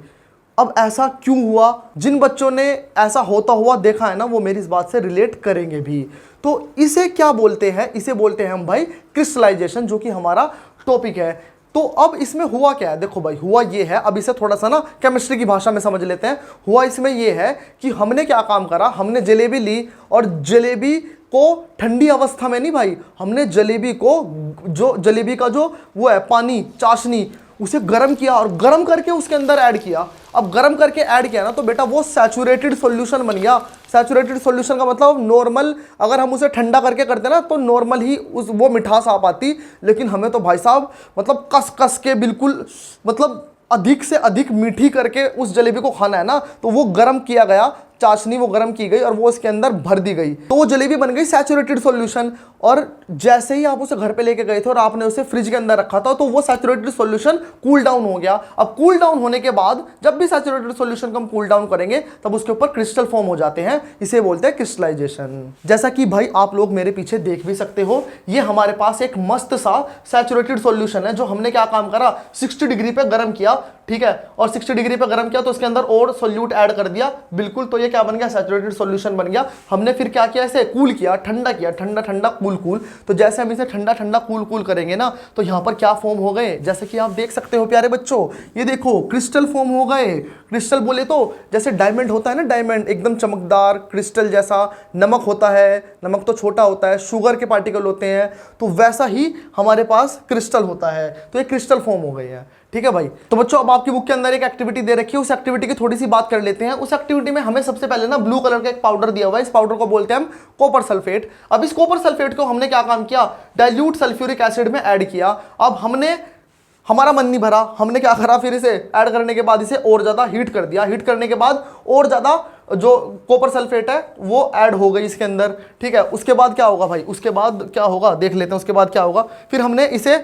Speaker 1: अब ऐसा क्यों हुआ? जिन बच्चों ने ऐसा होता हुआ देखा है ना वो मेरी इस बात से रिलेट करेंगे भी। तो इसे क्या बोलते हैं, इसे बोलते हैं हम भाई क्रिस्टलाइजेशन, जो कि हमारा टॉपिक है। तो अब इसमें हुआ क्या है, देखो भाई हुआ ये है, अब इसे थोड़ा सा ना केमिस्ट्री की भाषा में समझ लेते हैं। हुआ इसमें ये है कि हमने क्या काम करा, हमने जलेबी ली और जलेबी को ठंडी अवस्था में नहीं भाई, हमने जलेबी को जो जलेबी का जो वो है पानी, चाशनी, उसे गर्म किया और गर्म करके उसके अंदर ऐड किया। अब गर्म करके ऐड किया ना तो बेटा वो सैचुरेटेड सॉल्यूशन बन गया। सैचुरेटेड सॉल्यूशन का मतलब नॉर्मल, अगर हम उसे ठंडा करके करते ना तो नॉर्मल ही वो मिठास आ पाती, लेकिन हमें तो भाई साहब मतलब कस कस के बिल्कुल मतलब अधिक से अधिक मीठी करके उस जलेबी को खाना है ना, तो वो गर्म किया गया, चाशनी वो गर्म की गई और वो उसके अंदर भर दी गई, तो वो जलेबी बन गई सैचुरेटेड सॉल्यूशन। और जैसे ही आप उसे घर पे लेके गए थे और आपने उसे फ्रिज के अंदर रखा था तो वो सैचुरेटेड सॉल्यूशन कूल डाउन हो गया। अब कूल डाउन होने के बाद जब भी सैचुरेटेड सॉल्यूशन को हम कूल डाउन करेंगे तब उसके ऊपर क्रिस्टल फॉर्म हो जाते हैं, इसे बोलते हैं क्रिस्टलाइजेशन। जैसा कि भाई आप लोग मेरे पीछे देख भी सकते हो, ये हमारे पास एक मस्त सा सैचुरेटेड सॉल्यूशन है जो हमने क्या काम करा, 60 डिग्री पे गर्म किया, ठीक है, और 60 डिग्री पे गर्म किया तो उसके अंदर और सोल्यूट ऐड कर दिया, बिल्कुल, तो ये क्या बन गया, सैचुरेटेड सॉल्यूशन बन गया। हमने फिर क्या किया, इसे कूल किया, ठंडा किया, ठंडा ठंडा कूल कूल। तो जैसे हम इसे ठंडा ठंडा कूल कूल करेंगे ना तो यहाँ पर क्या फॉर्म हो गए, जैसे कि आप देख सकते हो प्यारे बच्चों, ये देखो क्रिस्टल फॉर्म हो गए। क्रिस्टल बोले तो जैसे डायमंड होता है ना, डायमंड एकदम चमकदार क्रिस्टल जैसा, नमक होता है, नमक तो छोटा होता है, शुगर के पार्टिकल होते हैं, तो वैसा ही हमारे पास क्रिस्टल होता है, तो ये क्रिस्टल फॉर्म हो गए हैं, ठीक है भाई। तो बच्चों अब आपकी बुक के अंदर एक एक्टिविटी दे रखी है, उस एक्टिविटी की थोड़ी सी बात कर लेते हैं। उस एक्टिविटी में हमें सबसे पहले ना ब्लू कलर का एक पाउडर दिया हुआ है, इस पाउडर को बोलते हैं हम कॉपर सल्फेट। अब इस कॉपर सल्फेट को हमने क्या काम किया, डाइल्यूट सल्फ्यूरिक एसिड में ऐड किया। अब हमारा मन नहीं भरा, हमने क्या करा, फिर इसे ऐड करने के बाद इसे और ज़्यादा हीट कर दिया। हीट करने के बाद और ज़्यादा जो कॉपर सल्फेट है वो ऐड हो गई इसके अंदर, ठीक है। उसके बाद क्या होगा भाई, उसके बाद क्या होगा देख लेते हैं। उसके बाद क्या होगा, फिर हमने इसे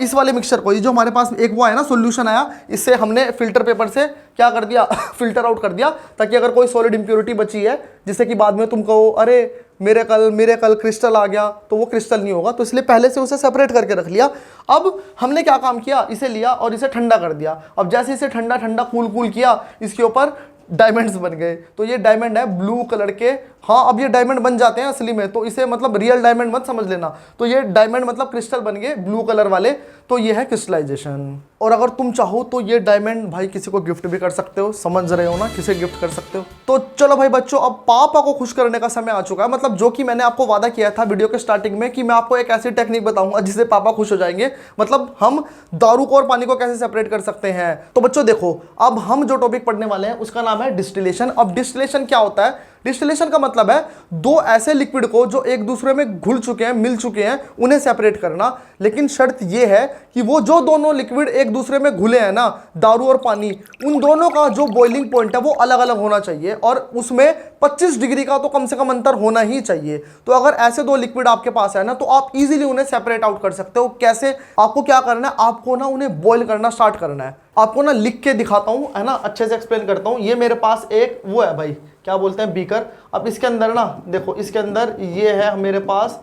Speaker 1: इस वाले मिक्सचर को, ये जो हमारे पास एक वो आया ना सॉल्यूशन आया, इससे हमने फिल्टर पेपर से क्या कर दिया फिल्टर आउट कर दिया, ताकि अगर कोई सॉलिड इंप्योरिटी बची है जिससे कि बाद में तुम कहो अरे मेरे कल क्रिस्टल आ गया, तो वो क्रिस्टल नहीं होगा। तो इसलिए पहले से उसे सेपरेट करके रख लिया। अब हमने क्या काम किया, इसे लिया और इसे ठंडा कर दिया। अब जैसे इसे ठंडा कूल किया, इसके ऊपर डायमंड्स बन गए। तो ये डायमंड है ब्लू कलर के। हाँ, अब ये डायमंड बन जाते हैं असली में, तो इसे मतलब रियल डायमंड मत समझ लेना। तो ये डायमंड मतलब क्रिस्टल बन गए ब्लू कलर वाले, तो ये है क्रिस्टलाइजेशन। और अगर तुम चाहो तो ये डायमंड भाई किसी को गिफ्ट भी कर सकते हो, समझ रहे हो ना, किसे गिफ्ट कर सकते हो। तो चलो भाई बच्चों, अब पापा को खुश करने का समय आ चुका है। मतलब जो कि मैंने आपको वादा किया था वीडियो के स्टार्टिंग में कि मैं आपको एक ऐसी टेक्निक बताऊंगा जिससे पापा खुश हो जाएंगे। मतलब हम दारू को और पानी को कैसे सेपरेट कर सकते हैं। तो बच्चों देखो, अब हम जो टॉपिक पढ़ने वाले हैं उसका नाम है डिस्टिलेशन। अब डिस्टिलेशन क्या होता है, डिस्टिलेशन का मतलब है दो ऐसे लिक्विड को जो एक दूसरे में घुल चुके हैं, मिल चुके हैं, उन्हें सेपरेट करना। लेकिन शर्त यह है कि वो जो दोनों लिक्विड एक दूसरे में घुले हैं ना, दारू और पानी, उन दोनों का जो बॉइलिंग पॉइंट है वो अलग अलग होना चाहिए और उसमें 25 डिग्री का तो कम से कम अंतर होना ही चाहिए। तो अगर ऐसे दो लिक्विड आपके पास है ना, तो आप इजीली उन्हें सेपरेट आउट कर सकते हो। कैसे, आपको क्या करना है, आपको ना उन्हें बॉईल करना स्टार्ट करना है। आपको ना लिख के दिखाता हूं, है ना, अच्छे से एक्सप्लेन करता हूं। ये मेरे पास एक वो है भाई, क्या बोलते हैं, बीकर। अब इसके अंदर ना देखो, इसके अंदर ये है मेरे पास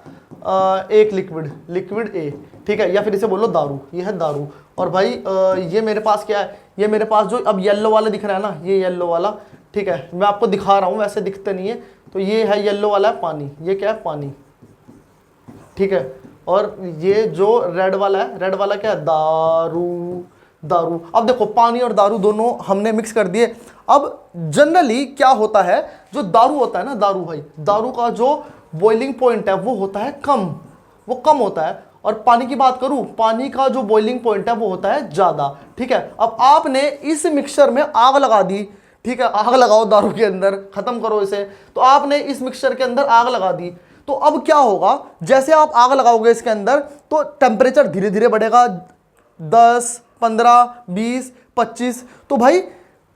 Speaker 1: एक लिक्विड ए, ठीक है, या फिर इसे बोलो दारू, ये है दारू। और भाई ये मेरे पास क्या है, ये मेरे पास जो अब येलो वाला दिख रहा है ना, ये येलो वाला, ठीक है, मैं आपको दिखा रहा हूँ, वैसे दिखते नहीं है। तो ये है येलो वाला है पानी, ये क्या है, पानी, ठीक है। और ये जो रेड वाला है, रेड वाला क्या है, दारू। अब देखो, पानी और दारू दोनों हमने मिक्स कर दिए। अब जनरली क्या होता है, जो दारू होता है ना, दारू भाई, दारू का जो बॉइलिंग पॉइंट है वो होता है कम, वो कम होता है। और पानी की बात करूं, पानी का जो बॉइलिंग पॉइंट है वो होता है ज्यादा, ठीक है। अब आपने इस मिक्सचर में आग लगा दी, ठीक है, आग लगाओ दारू के अंदर, खत्म करो इसे। तो आपने इस मिक्सचर के अंदर आग लगा दी, तो अब क्या होगा, जैसे आप आग लगाओगे इसके अंदर, तो टेम्परेचर धीरे धीरे बढ़ेगा, 10, 15, 20, 25। तो भाई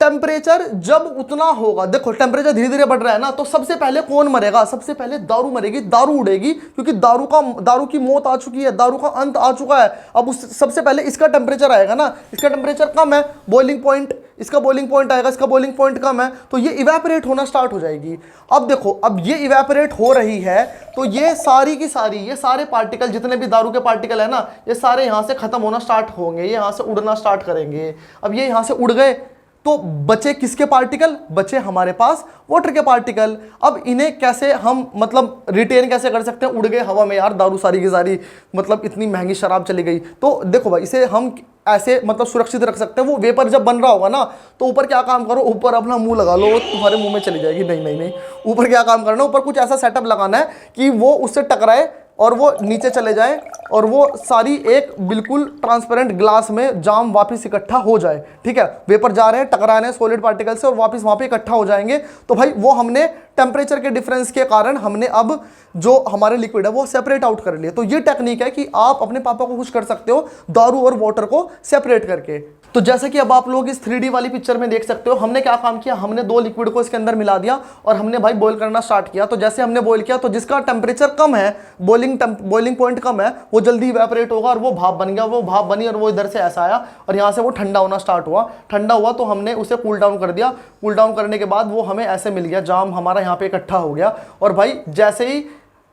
Speaker 1: टेम्परेचर जब उतना होगा, देखो टेम्परेचर धीरे धीरे बढ़ रहा है ना, तो सबसे पहले कौन मरेगा, सबसे पहले दारू मरेगी, दारू उड़ेगी, क्योंकि दारू की मौत आ चुकी है, दारू का अंत आ चुका है। अब उस सबसे पहले इसका टेम्परेचर आएगा ना, इसका टेम्परेचर कम है, बॉइलिंग पॉइंट, इसका बॉइलिंग पॉइंट आएगा, इसका बॉइलिंग पॉइंट कम है, तो ये इवेपोरेट होना स्टार्ट हो जाएगी। अब देखो, अब ये इवेपोरेट हो रही है, तो ये सारी की सारी, ये सारे पार्टिकल, जितने भी दारू के पार्टिकल है ना, ये सारे यहाँ से खत्म होना स्टार्ट होंगे, ये यहाँ से उड़ना स्टार्ट करेंगे। अब ये यहाँ से उड़ गए, तो बचे किसके पार्टिकल, बचे हमारे पास वाटर के पार्टिकल। अब इन्हें कैसे हम मतलब रिटेन कैसे कर सकते हैं, उड़ गए हवा में यार दारू सारी की सारी, मतलब इतनी महंगी शराब चली गई। तो देखो भाई, इसे हम ऐसे मतलब सुरक्षित रख सकते हैं। वो वेपर जब बन रहा होगा ना, तो ऊपर क्या काम करो, ऊपर अपना मुंह लगा लो, तुम्हारे मुंह में चली जाएगी। नहीं, ऊपर क्या काम करना है, ऊपर कुछ ऐसा सेटअप लगाना है कि वो उससे टकराए और वो नीचे चले जाए और वो सारी एक बिल्कुल ट्रांसपेरेंट ग्लास में जाम वापस इकट्ठा हो जाए, ठीक है। वेपर जा रहे हैं, टकरा रहे हैं सॉलिड पार्टिकल से और वापस वहाँ पे इकट्ठा हो जाएंगे। तो भाई वो हमने टेम्परेचर के डिफरेंस के कारण हमने अब जो हमारे लिक्विड है वो सेपरेट आउट कर लिए। तो ये टेक्निक है कि आप अपने पापा को खुश कर सकते हो दारू और वाटर को सेपरेट करके। तो जैसे कि अब आप लोग इस 3D वाली पिक्चर में देख सकते हो, हमने क्या काम किया, हमने दो लिक्विड को इसके अंदर मिला दिया और हमने भाई बॉईल करना स्टार्ट किया। तो जैसे हमने बॉईल किया, तो जिसका टेम्परेचर कम है, बॉइलिंग पॉइंट कम है, वो जल्दी इवेपोरेट होगा और वो भाप बन गया। वो भाप बनी और वो इधर से ऐसा आया और यहाँ से वो ठंडा होना स्टार्ट हुआ। ठंडा हुआ तो हमने उसे कूल डाउन कर दिया। कूल डाउन करने के बाद वो हमें ऐसे मिल गया, जाम हमारा यहाँ पे इकट्ठा हो गया। और भाई जैसे ही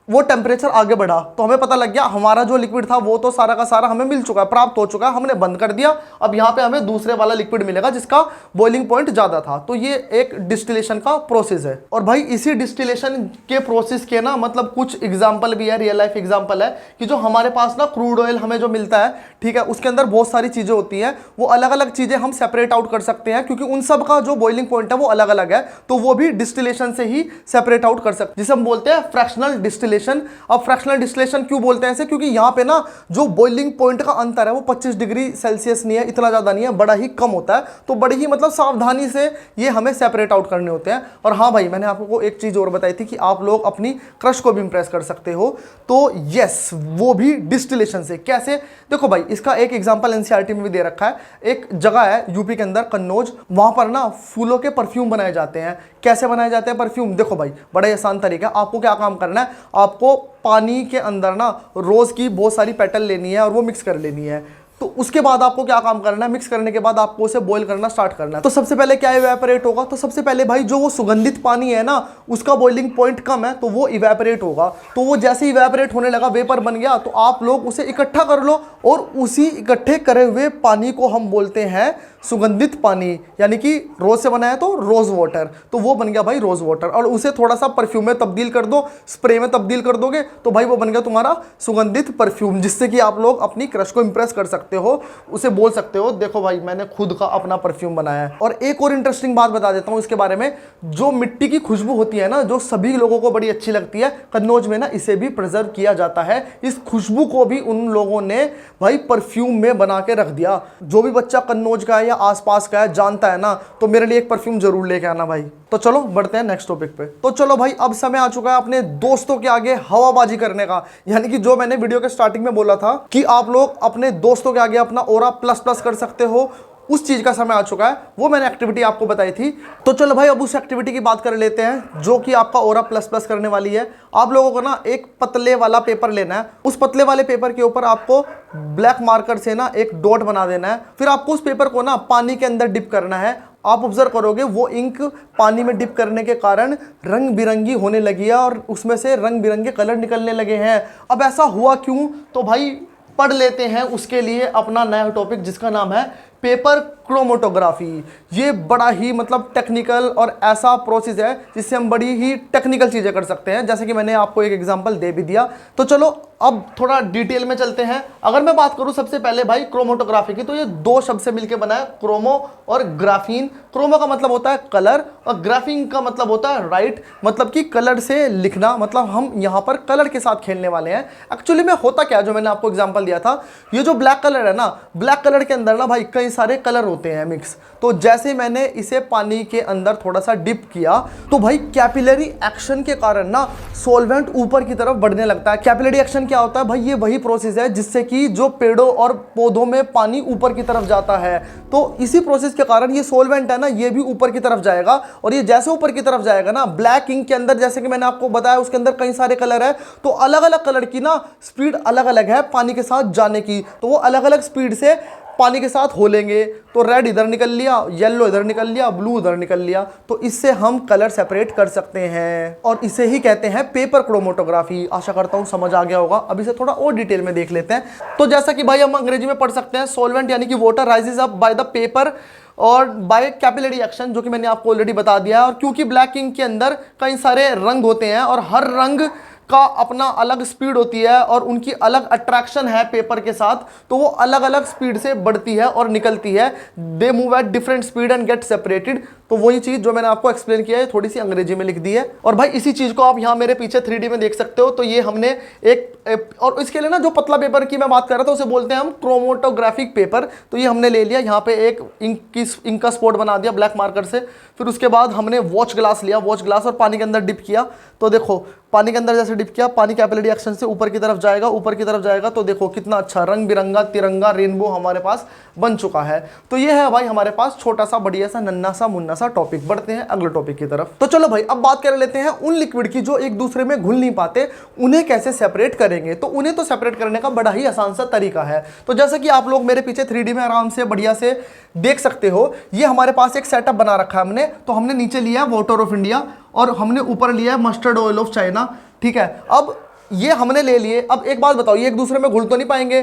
Speaker 1: वो टेम्परेचर आगे बढ़ा तो हमें पता लग गया हमारा जो लिक्विड था वो तो सारा का सारा हमें मिल चुका है, प्राप्त हो चुका है, हमने बंद कर दिया। अब यहाँ पे हमें दूसरे वाला लिक्विड मिलेगा जिसका बॉइलिंग पॉइंट ज़्यादा था। तो ये एक डिस्टिलेशन का प्रोसेस है। और भाई इसी डिस्टिलेशन के प्रोसेस के ना मतलब कुछ एग्जाम्पल भी है, रियल लाइफ एग्जाम्पल है कि जो हमारे पास ना क्रूड ऑयल हमें जो मिलता है, ठीक है, उसके अंदर बहुत सारी चीज़ें होती हैं, वो अलग अलग चीज़ें हम सेपरेट आउट कर सकते हैं क्योंकि उन सब का जो बॉइलिंग पॉइंट है वो अलग अलग है। तो वो भी डिस्टिलेशन से ही सेपरेट आउट कर सकते हैं, जिसे हम बोलते हैं फ्रैक्शनल डिस्टिलेशन। डिस्टिलेशन। अब फ्रैक्शनल डिस्टिलेशन क्यों बोलते हैं इसे, क्योंकि यहाँ पे ना जो बॉइलिंग पॉइंट का अंतर है वो 25 डिग्री सेल्सियस नहीं है, इतना ज़्यादा नहीं है, बड़ा ही कम होता है। तो बड़ी ही मतलब सावधानी से ये हमें सेपरेट आउट करने होते हैं। और हाँ भाई, मैंने आपको एक चीज़ और बताई थी कि आप लोग अपनी क्रश को भी इंप्रेस कर सकते हो, तो यस, वो भी डिस्टिलेशन से। कैसे? देखो भाई, इसका एक एग्जांपल एनसीईआरटी में भी दे रखा है। एक जगह है यूपी के अंदर, कन्नौज, वहां पर ना फूलों के परफ्यूम बनाए जाते हैं। कैसे बनाए जाते हैं परफ्यूम? देखो भाई, बड़ा ही आसान तरीका है। आपको क्या काम करना है, आपको पानी के अंदर ना रोज की बहुत सारी पेटल लेनी है और वो मिक्स कर लेनी है। तो उसके बाद आपको क्या काम करना है, मिक्स करने के बाद आपको उसे बॉईल करना स्टार्ट करना है। तो सबसे पहले क्या इवेपोरेट होगा, तो सबसे पहले भाई जो वो सुगंधित पानी है ना, उसका बॉइलिंग पॉइंट कम है, तो वो इवेपोरेट होगा। तो वो जैसे इवेपोरेट होने लगा, वेपर बन गया, तो आप लोग उसे इकट्ठा कर लो और उसी इकट्ठे करे हुए पानी को हम बोलते हैं सुगंधित पानी, यानी कि रोज से बना है तो रोज वाटर, तो वो बन गया भाई रोज वाटर। और उसे थोड़ा सा परफ्यूम में तब्दील कर दो, स्प्रे में तब्दील कर दोगे, तो भाई वो बन गया तुम्हारा सुगंधित परफ्यूम, जिससे कि आप लोग अपनी क्रश को इंप्रेस कर सकते हो। उसे बोल सकते हो, देखो भाई मैंने खुद का अपना परफ्यूम बनाया है। और एक और इंटरेस्टिंग बात बता देता हूं इसके बारे में, जो मिट्टी की खुशबू होती है ना, जो सभी लोगों को बड़ी अच्छी लगती है, कन्नौज में ना इसे भी प्रिजर्व किया जाता है। इस खुशबू को भी उन लोगों ने भाई परफ्यूम में बना के रख दिया। जो भी बच्चा कन्नौज का है या आसपास का है जानता है ना, तो मेरे लिए एक परफ्यूम जरूर लेके आना भाई। तो चलो बढ़ते हैं नेक्स्ट टॉपिक पे। तो चलो भाई, अब समय आ चुका है अपने दोस्तों के आगे हवाबाजी करने का, यानी कि जो मैंने वीडियो के स्टार्टिंग में बोला था कि आप लोग अपने दोस्तों के आगे अपना ऑरा प्लस प्लस कर सकते हो, उस चीज का समय आ चुका है। वो मैंने एक्टिविटी आपको बताई थी। तो चलो भाई, अब उस एक्टिविटी की बात कर लेते हैं जो कि आपका ऑरा प्लस प्लस करने वाली है। आप लोगों को ना एक पतले वाला पेपर लेना है। उस पतले वाले पेपर के ऊपर आपको ब्लैक मार्कर से ना एक डॉट बना देना है। फिर आपको उस पेपर को ना पानी के अंदर डिप करना है। आप ऑब्जर्व करोगे वो इंक पानी में डिप करने के कारण रंग बिरंगी होने लगी है और उसमें से रंग बिरंगे कलर निकलने लगे हैं। अब ऐसा हुआ क्यों, तो भाई पढ़ लेते हैं उसके लिए अपना नया टॉपिक, जिसका नाम है पेपर क्रोमेटोग्राफी। ये बड़ा ही मतलब टेक्निकल और ऐसा प्रोसेस है जिससे हम बड़ी ही टेक्निकल चीज़ें कर सकते हैं, जैसे कि मैंने आपको एक एग्जांपल दे भी दिया। तो चलो अब थोड़ा डिटेल में चलते हैं। अगर मैं बात करूं सबसे पहले भाई क्रोमेटोग्राफी की, तो ये दो शब्द से मिलकर बना है, क्रोमो और ग्राफीन। क्रोमो का मतलब होता है कलर और ग्राफीन का मतलब होता है राइट, मतलब कि कलर से लिखना। मतलब हम यहाँ पर कलर के साथ खेलने वाले हैं। एक्चुअली में होता क्या, जो मैंने आपको एग्जाम्पल दिया था, ये जो ब्लैक कलर है ना, ब्लैक कलर के अंदर ना भाई कई सारे कलर होते हैं मिक्स। तो जैसे मैंने इसे पानी के अंदर थोड़ा सा डिप किया, तो भाई कैपिलरी एक्शन के कारण ना सॉल्वेंट ऊपर की तरफ बढ़ने लगता है। कैपिलरी एक्शन क्या होता है भाई, ये वही प्रोसेस है जिससे कि जो पेड़ों और पौधों में पानी ऊपर की तरफ जाता है। तो इसी प्रोसेस के कारण ये सॉल्वेंट है ना, ये भी ऊपर की तरफ जाएगा। और ये जैसे ऊपर की तरफ जाएगा ना, ब्लैक इंक के अंदर, जैसे कि मैंने आपको बताया, उसके अंदर कई सारे कलर है, तो अलग अलग कलर की ना स्पीड अलग अलग है पानी के साथ जाने की। तो वो अलग अलग स्पीड से पानी के साथ हो लेंगे। तो रेड इधर निकल लिया, येलो इधर निकल लिया, ब्लू इधर निकल लिया। तो इससे हम कलर सेपरेट कर सकते हैं और इसे ही कहते हैं पेपर क्रोमेटोग्राफी। आशा करता हूं समझ आ गया होगा। अब इसे थोड़ा और डिटेल में देख लेते हैं। तो जैसा कि भाई हम अंग्रेजी में पढ़ सकते हैं, सॉल्वेंट यानी कि water rises up by the paper और बाय कैपिलरी एक्शन, जो कि मैंने आपको ऑलरेडी बता दिया है। और क्योंकि ब्लैक इंक के अंदर कई सारे रंग होते हैं और हर रंग का अपना अलग स्पीड होती है और उनकी अलग अट्रैक्शन है पेपर के साथ, तो वो अलग अलग स्पीड से बढ़ती है और निकलती है। They move at different speed and get separated. तो वही चीज जो मैंने आपको एक्सप्लेन किया है, थोड़ी सी अंग्रेजी में लिख दी है। और भाई इसी चीज को आप यहाँ मेरे पीछे 3D में देख सकते हो। तो ये हमने एक और इसके लिए ना जो पतला पेपर की मैं बात कर रहा था, उसे बोलते हैं हम क्रोमेटोग्राफिक पेपर। तो ये हमने ले लिया, यहाँ पे एक इंक का स्पॉट बना दिया ब्लैक मार्कर से। फिर उसके बाद हमने वॉच ग्लास लिया, वॉच ग्लास, और पानी के अंदर डिप किया। तो देखो पानी के अंदर जैसे डिप किया, पानी कैपिलरी एक्शन से ऊपर की तरफ जाएगा, ऊपर की तरफ जाएगा। तो देखो कितना अच्छा रंग बिरंगा तिरंगा रेनबो हमारे पास बन चुका है। तो ये है भाई हमारे पास छोटा सा बढ़िया सा नन्ना सा मुन्ना सा टॉपिक। बढ़ते हैं अगले टॉपिक की तरफ। तो चलो भाई अब बात कर लेते हैं उन लिक्विड की जो एक दूसरे में घुल नहीं पाते, उन्हें कैसे सेपरेट करेंगे। तो उन्हें तो सेपरेट करने का बड़ा ही आसान सा तरीका है। तो जैसा कि आप लोग मेरे पीछे 3D में आराम से बढ़िया से देख सकते हो, ये हमारे पास एक सेटअप बना रखा है हमने। तो हमने नीचे लिया वाटर ऑफ इंडिया और हमने ऊपर लिया मस्टर्ड ऑयल ऑफ चाइना, ठीक है। अब ये हमने ले लिए। अब एक बात बताओ, ये एक दूसरे में घुल तो नहीं पाएंगे।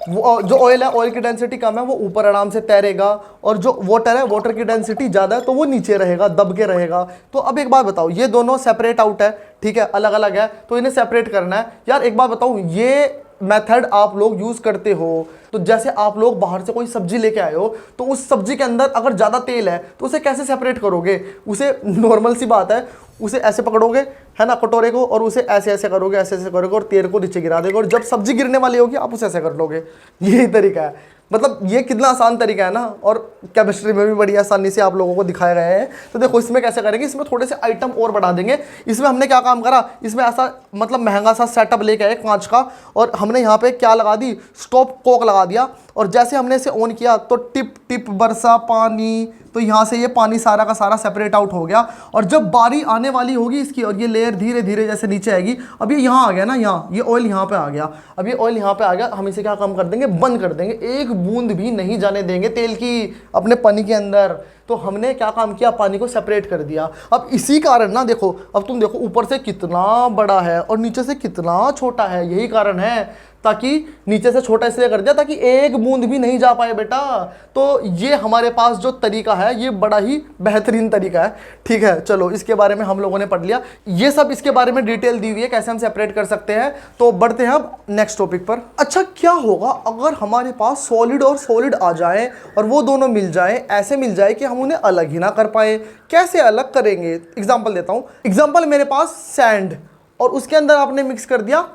Speaker 1: वो जो ऑयल है, ऑयल की डेंसिटी कम है, वो ऊपर आराम से तैरेगा, और जो वाटर है, वाटर की डेंसिटी ज़्यादा है, तो वो नीचे रहेगा, दब के रहेगा। तो अब एक बात बताओ, ये दोनों सेपरेट आउट है, ठीक है, अलग अलग है, तो इन्हें सेपरेट करना है। यार एक बात बताऊँ, ये मेथड आप लोग यूज करते हो, तो जैसे आप लोग बाहर से कोई सब्जी लेके आए हो, तो उस सब्जी के अंदर अगर ज़्यादा तेल है तो उसे कैसे सेपरेट करोगे? उसे नॉर्मल सी बात है, उसे ऐसे पकड़ोगे है ना कटोरे को, और उसे ऐसे ऐसे करोगे, ऐसे ऐसे करोगे, और तेल को नीचे गिरा दोगे, और जब सब्जी गिरने वाली होगी आप उसे ऐसे कर लोगे। यही तरीका है। मतलब ये कितना आसान तरीका है ना, और केमिस्ट्री में भी बड़ी आसानी से आप लोगों को दिखाए गए हैं। तो देखो इसमें कैसे करेंगे, इसमें थोड़े से आइटम और बढ़ा देंगे। इसमें हमने क्या काम करा, इसमें ऐसा मतलब महंगा सा सेटअप लेके आए कांच का, और हमने यहाँ पे क्या लगा दी, स्टॉप कॉक लगा दिया, और जैसे हमने इसे ऑन किया तो टिप टिप बरसा पानी, तो यहाँ से ये पानी सारा का सारा सेपरेट आउट हो गया। और जब बारी आने वाली होगी इसकी, और ये लेयर धीरे धीरे जैसे नीचे आएगी, अब ये यहाँ आ गया ना, यहाँ ये ऑयल यहाँ पे आ गया, अब ये ऑयल यहाँ पे आ गया, हम इसे क्या काम कर देंगे, बंद कर देंगे, एक बूंद भी नहीं जाने देंगे तेल की अपने पानी के अंदर। तो हमने क्या काम किया, पानी को सेपरेट कर दिया। अब इसी कारण ना देखो, अब तुम देखो ऊपर से कितना बड़ा है और नीचे से कितना छोटा है, यही कारण है, ताकि नीचे से छोटा इसलिए कर दिया ताकि एक बूंद भी नहीं जा पाए बेटा। तो ये हमारे पास जो तरीका है ये बड़ा ही बेहतरीन तरीका है। ठीक है, चलो इसके बारे में हम लोगों ने पढ़ लिया, ये सब इसके बारे में डिटेल दी हुई है कैसे हम सेपरेट कर सकते हैं। तो बढ़ते हैं अब नेक्स्ट टॉपिक पर। अच्छा, क्या होगा अगर हमारे पास सॉलिड और सॉलिड आ जाए और वो दोनों मिल जाए, ऐसे मिल जाए कि हम उन्हें अलग ही ना कर पाए? कैसे अलग करेंगे? एग्जाम्पल देता हूं। एग्जाम्पल, मेरे पास सैंड और उसके अंदर आपने मिक्स कर दिया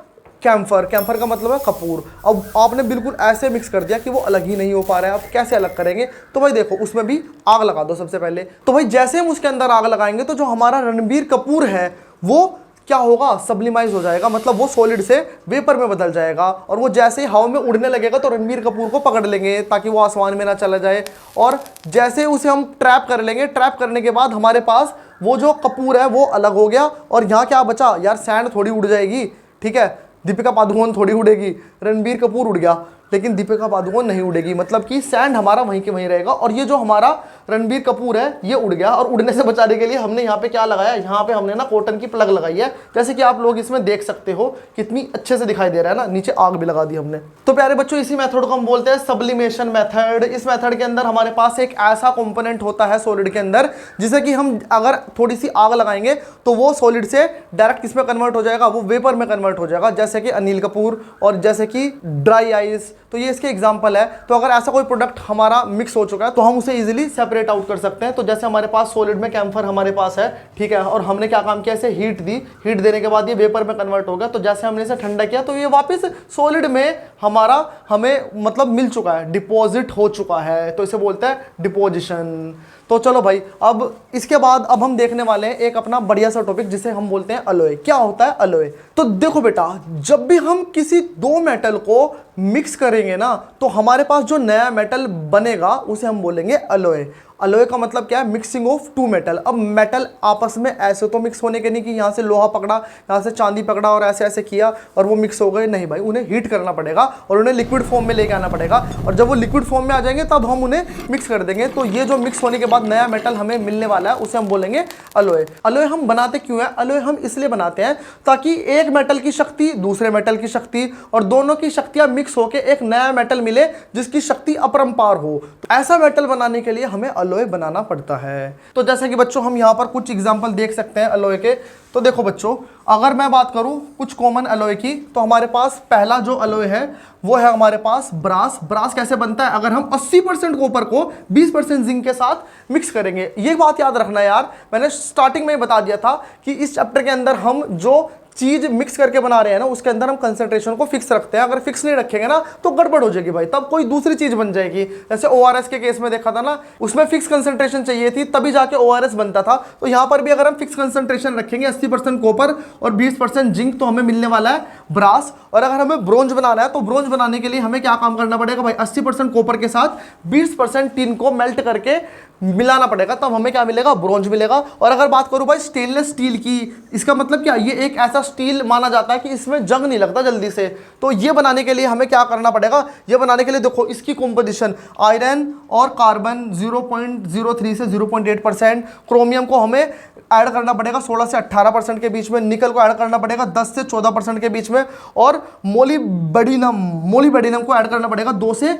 Speaker 1: कैम्फर, कैम्फर का मतलब है कपूर। अब आपने बिल्कुल ऐसे मिक्स कर दिया कि वो अलग ही नहीं हो पा रहा है। आप कैसे अलग करेंगे? तो भाई देखो, उसमें भी आग लगा दो सबसे पहले। तो भाई जैसे हम उसके अंदर आग लगाएंगे तो जो हमारा रणबीर कपूर है वो क्या होगा, सब्लिमाइज हो जाएगा, मतलब वो सॉलिड से वेपर में बदल जाएगा। और वो जैसे ही हवा में उड़ने लगेगा तो रणबीर कपूर को पकड़ लेंगे ताकि वो आसमान में ना चला जाए। और जैसे उसे हम ट्रैप कर लेंगे, ट्रैप करने के बाद हमारे पास वो जो कपूर है वो अलग हो गया, और यहाँ क्या बचा यार, सैंड थोड़ी उड़ जाएगी। ठीक है, दीपिका पादुकोण थोड़ी उड़ेगी, रणबीर कपूर उड़ गया, लेकिन दीपिका पादुकोण नहीं उड़ेगी, मतलब कि सैंड हमारा वहीं के वहीं रहेगा। और ये जो हमारा रणबीर कपूर है ये उड़ गया, और उड़ने से बचाने के लिए हमने यहाँ पे क्या लगाया, यहाँ पे हमने ना कॉटन की प्लग लगाई है, जैसे कि आप लोग इसमें देख सकते हो, कितनी अच्छे से दिखाई दे रहा है ना, नीचे आग भी लगा दी हमने। तो प्यारे बच्चों, इसी मेथड को हम बोलते हैं सब्लिमेशन मेथड। इस मेथड के अंदर हमारे पास एक ऐसा कंपोनेंट होता है सॉलिड के अंदर, जिसे कि हम अगर थोड़ी सी आग लगाएंगे तो वो सॉलिड से डायरेक्ट किस में कन्वर्ट हो जाएगा, वो वेपर में कन्वर्ट हो जाएगा, जैसे कि अनिल कपूर और जैसे कि ड्राई आइस। तो ये इसके एग्जांपल है। तो अगर ऐसा कोई प्रोडक्ट हमारा मिक्स हो चुका है तो हम उसे इजीली सेपरेट आउट कर सकते हैं। तो जैसे हमारे पास सॉलिड में कैम्फर हमारे पास है, ठीक है, और हमने क्या काम किया, इसे हीट दी, हीट देने के बाद ये वेपर में कन्वर्ट हो गया। तो जैसे हमने इसे ठंडा किया तो ये वापस सॉलिड में हमारा हमें मतलब मिल चुका है, डिपॉजिट हो चुका है, तो इसे बोलते हैं डिपोजिशन। तो चलो भाई, अब इसके बाद अब हम देखने वाले हैं एक अपना बढ़िया सा टॉपिक जिसे हम बोलते हैं अलॉय। क्या होता है अलॉय? तो देखो बेटा, जब भी हम किसी दो मेटल को मिक्स करेंगे ना तो हमारे पास जो नया मेटल बनेगा उसे हम बोलेंगे अलॉय। अलॉय का मतलब क्या है, मिक्सिंग ऑफ टू मेटल। अब मेटल आपस में ऐसे तो मिक्स होने के नहीं कि यहाँ से लोहा पकड़ा, यहाँ से चांदी पकड़ा और ऐसे ऐसे किया और वो मिक्स हो गए, नहीं भाई, उन्हें हीट करना पड़ेगा और उन्हें लिक्विड फॉर्म में लेके आना पड़ेगा। और जब वो लिक्विड फॉर्म में आ जाएंगे तब हम उन्हें मिक्स कर देंगे। तो ये जो मिक्स होने के बाद नया मेटल हमें मिलने वाला है उसे हम बोलेंगे अलॉय। अलॉय हम बनाते क्यों है? अलॉय हम इसलिए बनाते हैं ताकि एक मेटल की शक्ति दूसरे मेटल की शक्ति और दोनों की शक्तियां मिक्स होकर एक नया मेटल मिले जिसकी शक्ति अपरंपार हो। ऐसा मेटल बनाने के लिए हमें अलॉय बनाना पड़ता है। तो जैसे कि बच्चों हम यहाँ पर कुछ एग्जांपल देख सकते हैं अलॉय के। तो देखो बच्चों, अगर मैं बात करूं कुछ कॉमन अलॉय की, तो हमारे पास पहला जो अलॉय है वो है हमारे पास ब्रास। ब्रास कैसे बनता है? अगर हम 80% कॉपर को 20% जिंक के साथ मिक्स करेंगे। ये बात याद रखना यार, मैंने स्टार्टिंग में बता दिया था कि इस चैप्टर के अंदर हम जो चीज मिक्स करके बना रहे हैं ना उसके अंदर हम कंसंट्रेशन को फिक्स रखते हैं। अगर फिक्स नहीं रखेंगे ना तो गड़बड़ हो जाएगी भाई, तब कोई दूसरी चीज बन जाएगी। जैसे ORS के केस में देखा था ना, उसमें फिक्स कंसंट्रेशन चाहिए थी तभी जाके ORS बनता था। तो यहाँ पर भी अगर हम फिक्स कंसंट्रेशन रखेंगे 80% कॉपर और 20% जिंक तो हमें मिलने वाला है ब्रास। और अगर हमें ब्रोंज बनाना है तो ब्रोंज बनाने के लिए हमें क्या काम करना पड़ेगा भाई, 80% कॉपर के साथ 20% टिन को मेल्ट करके मिलाना पड़ेगा, तब हमें क्या मिलेगा, ब्रोंज मिलेगा। और अगर बात करूं भाई स्टेनलेस स्टील की, इसका मतलब क्या, ये एक ऐसा स्टील माना जाता है कि इसमें जंग नहीं लगता जल्दी से। तो ये बनाने के लिए हमें क्या करना पड़ेगा, ये बनाने के लिए देखो इसकी कंपोजिशन, आयरन और कार्बन 0.03 से 0.8%, क्रोमियम को हमें ऐड करना पड़ेगा 16 से 18% के बीच में, निकल को ऐड करना पड़ेगा 10 से 14% के बीच में, और मोलिबेडिनम को ऐड करना पड़ेगा 2 से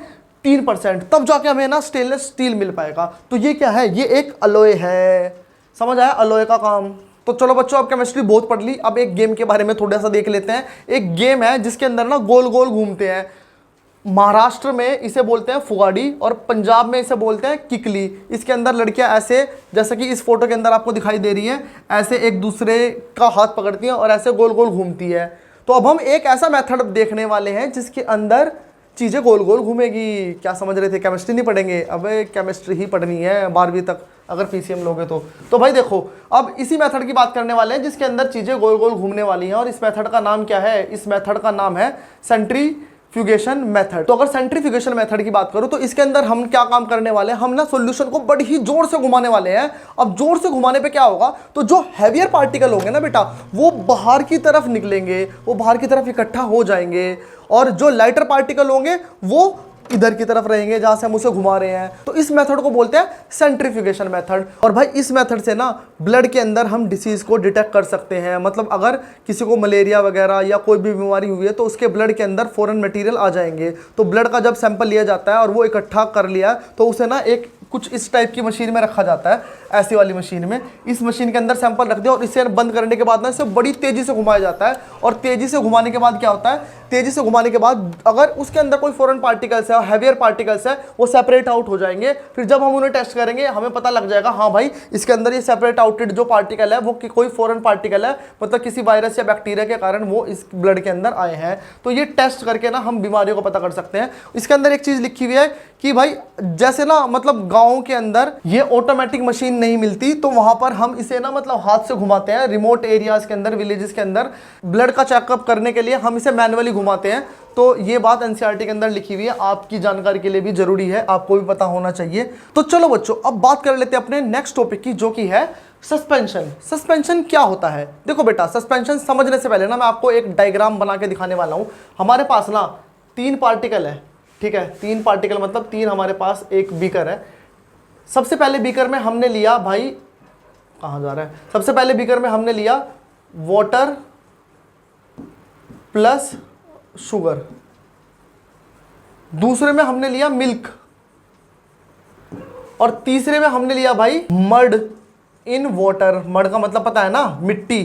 Speaker 1: 3%, तब जाके हमें ना स्टेनलेस स्टील मिल पाएगा। तो ये क्या है, ये एक अलॉय है। समझ आया अलॉय का काम? तो चलो बच्चों, अब केमिस्ट्री बहुत पढ़ ली, अब एक गेम के बारे में थोड़ा सा देख लेते हैं। एक गेम है जिसके अंदर ना गोल गोल घूमते हैं। महाराष्ट्र में इसे बोलते हैं फुगाड़ी और पंजाब में इसे बोलते हैं किकली। इसके अंदर लड़कियां ऐसे, जैसे कि इस फोटो के अंदर आपको दिखाई दे रही हैं, ऐसे एक दूसरे का हाथ पकड़ती हैं और ऐसे गोल गोल घूमती है। तो अब हम एक ऐसा मेथड देखने वाले हैं जिसके अंदर चीज़ें गोल गोल घूमेगी। क्या समझ रहे थे? केमिस्ट्री नहीं पढ़ेंगे? अबे केमिस्ट्री ही पढ़नी है 12वीं तक, अगर पीसीएम लोगे तो भाई देखो, अब इसी मेथड की बात करने वाले हैं जिसके अंदर चीज़ें गोल गोल घूमने वाली हैं। और इस मेथड का नाम क्या है? इस मेथड का नाम है सेंट्रीफ्यूगेशन मेथड। तो अगर सेंट्रीफ्यूगेशन मेथड की बात करूं तो इसके अंदर हम क्या काम करने वाले हैं, हम ना सॉल्यूशन को बड़ी ही जोर से घुमाने वाले हैं। अब जोर से घुमाने पे क्या होगा, तो जो हैवियर पार्टिकल होंगे ना बेटा, वो बाहर की तरफ निकलेंगे, वो बाहर की तरफ इकट्ठा हो जाएंगे, और जो लाइटर पार्टिकल होंगे वो इधर की तरफ रहेंगे जहां से हम उसे घुमा रहे हैं। तो इस मेथड को बोलते हैं सेंट्रीफ्यूगेशन मेथड। और भाई इस मेथड से ना ब्लड के अंदर हम डिसीज को डिटेक्ट कर सकते हैं। मतलब अगर किसी को मलेरिया वगैरह या कोई भी बीमारी हुई है तो उसके ब्लड के अंदर फॉरेन मटेरियल आ जाएंगे। तो ब्लड का जब सैंपल लिया जाता है और वो इकट्ठा कर लिया तो उसे ना एक कुछ इस टाइप की मशीन में रखा जाता है, ऐसी वाली मशीन में। इस मशीन के अंदर सैंपल रख दिया और इसे बंद करने के बाद ना इसे बड़ी तेजी से घुमाया जाता है। और तेजी से घुमाने के बाद क्या होता है, तेजी से घुमाने के बाद अगर उसके अंदर कोई फॉरेन पार्टिकल्स है, हैवियर पार्टिकल्स है, वो सेपरेट आउट हो जाएंगे। फिर जब हम उन्हें टेस्ट करेंगे हमें पता लग जाएगा, हाँ भाई इसके अंदर ये सेपरेट आउटेड जो पार्टिकल है वो कोई फॉरेन पार्टिकल है, मतलब किसी वायरस या बैक्टीरिया के कारण वो इस ब्लड के अंदर आए हैं। तो ये टेस्ट करके ना हम बीमारियों को पता कर सकते हैं। इसके अंदर एक चीज लिखी हुई है कि भाई जैसे ना मतलब गाँव के अंदर ये ऑटोमेटिक मशीन नहीं मिलती, तो वहां पर हम इसे ना मतलब हाथ से घुमाते हैं। रिमोट एरियाज के अंदर, विलेजेस के अंदर ब्लड का चेकअप करने के लिए हम इसे मैनुअली घुमाते हैं। तो ये बात एनसीईआरटी के अंदर लिखी हुई है, आपकी जानकारी के लिए भी जरूरी है, आपको भी पता होना चाहिए। तो चलो बच्चों, अब बात कर लेते हैं अपने नेक्स्ट टॉपिक की, जो कि है सस्पेंशन। सस्पेंशन क्या होता है? देखो बेटा, सस्पेंशन समझने से पहले ना मैं आपको एक डायग्राम बना के दिखाने वाला हूं। हमारे पास ना 3 पार्टिकल है, ठीक है? 3 पार्टिकल मतलब 3 हमारे पास एक बीकर है। सबसे पहले बीकर में हमने लिया, भाई कहाँ जा रहा है, सबसे पहले बीकर में हमने लिया वाटर प्लस शुगर। दूसरे में हमने लिया मिल्क, और तीसरे में हमने लिया भाई मड इन वाटर। मड का मतलब पता है ना, मिट्टी।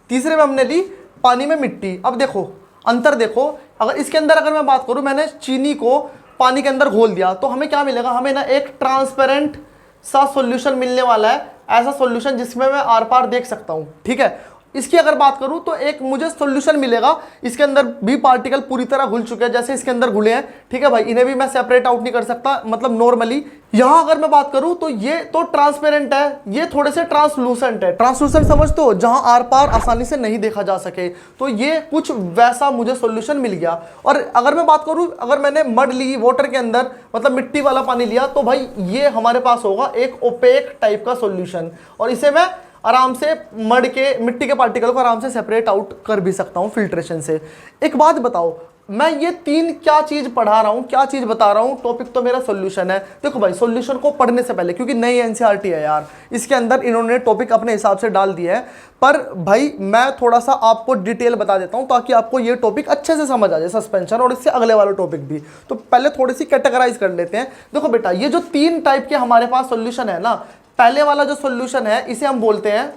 Speaker 1: तीसरे में हमने ली पानी में मिट्टी। अब देखो अंतर देखो, अगर इसके अंदर अगर मैं बात करूं, मैंने चीनी को पानी के अंदर घोल दिया तो हमें क्या मिलेगा, हमें ना एक ट्रांसपेरेंट सा सॉल्यूशन मिलने वाला है। ऐसा सॉल्यूशन जिसमें मैं आर पार देख सकता हूं, ठीक है? इसकी अगर बात करूं तो एक मुझे सॉल्यूशन मिलेगा, इसके अंदर भी पार्टिकल पूरी तरह घुल चुके हैं जैसे इसके अंदर घुले हैं, ठीक है भाई? इन्हें भी मैं सेपरेट आउट नहीं कर सकता, मतलब नॉर्मली। यहां अगर मैं बात करूं तो ये तो ट्रांसपेरेंट है, ये थोड़े से ट्रांसलूसेंट है। ट्रांसलूसेंट समझते हो, जहां आर पार आसानी से नहीं देखा जा सके। तो ये कुछ वैसा मुझे सॉल्यूशन मिल गया। और अगर मैं बात करूं, अगर मैंने मड ली वाटर के अंदर, मतलब मिट्टी वाला पानी लिया, तो भाई ये हमारे पास होगा एक ओपेक टाइप का सॉल्यूशन। और इसे मैं आराम से मिट्टी के पार्टिकल को आराम से सेपरेट आउट कर भी सकता हूं फिल्ट्रेशन से। एक बात बताओ, मैं ये 3 क्या चीज पढ़ा रहा हूं, क्या चीज बता रहा हूं? टॉपिक तो मेरा सॉल्यूशन है। देखो भाई, सॉल्यूशन को पढ़ने से पहले, क्योंकि नई एनसीईआरटी है यार, इसके अंदर इन्होंने टॉपिक अपने हिसाब से डाल दिया है, पर भाई मैं थोड़ा सा आपको डिटेल बता देता हूं ताकि आपको ये टॉपिक अच्छे से समझ आ जाए, सस्पेंशन और इससे अगले वाला टॉपिक भी। तो पहले थोड़ी सी कैटेगराइज कर लेते हैं। देखो बेटा, ये जो 3 टाइप के हमारे पास सॉल्यूशन है ना, पहले वाला जो सॉल्यूशन है इसे हम बोलते हैं,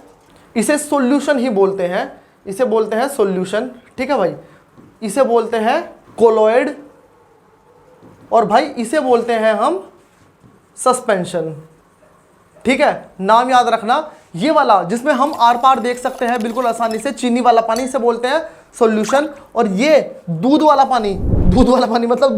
Speaker 1: इसे सॉल्यूशन ही बोलते हैं, इसे बोलते हैं सॉल्यूशन, ठीक है भाई? इसे बोलते हैं कोलोइड, और भाई इसे बोलते हैं हम सस्पेंशन, ठीक है? नाम याद रखना, ये वाला जिसमें हम आर पार देख सकते हैं बिल्कुल आसानी से, चीनी वाला पानी, इसे बोलते हैं सॉल्यूशन। और ये दूध वाला पानी मतलब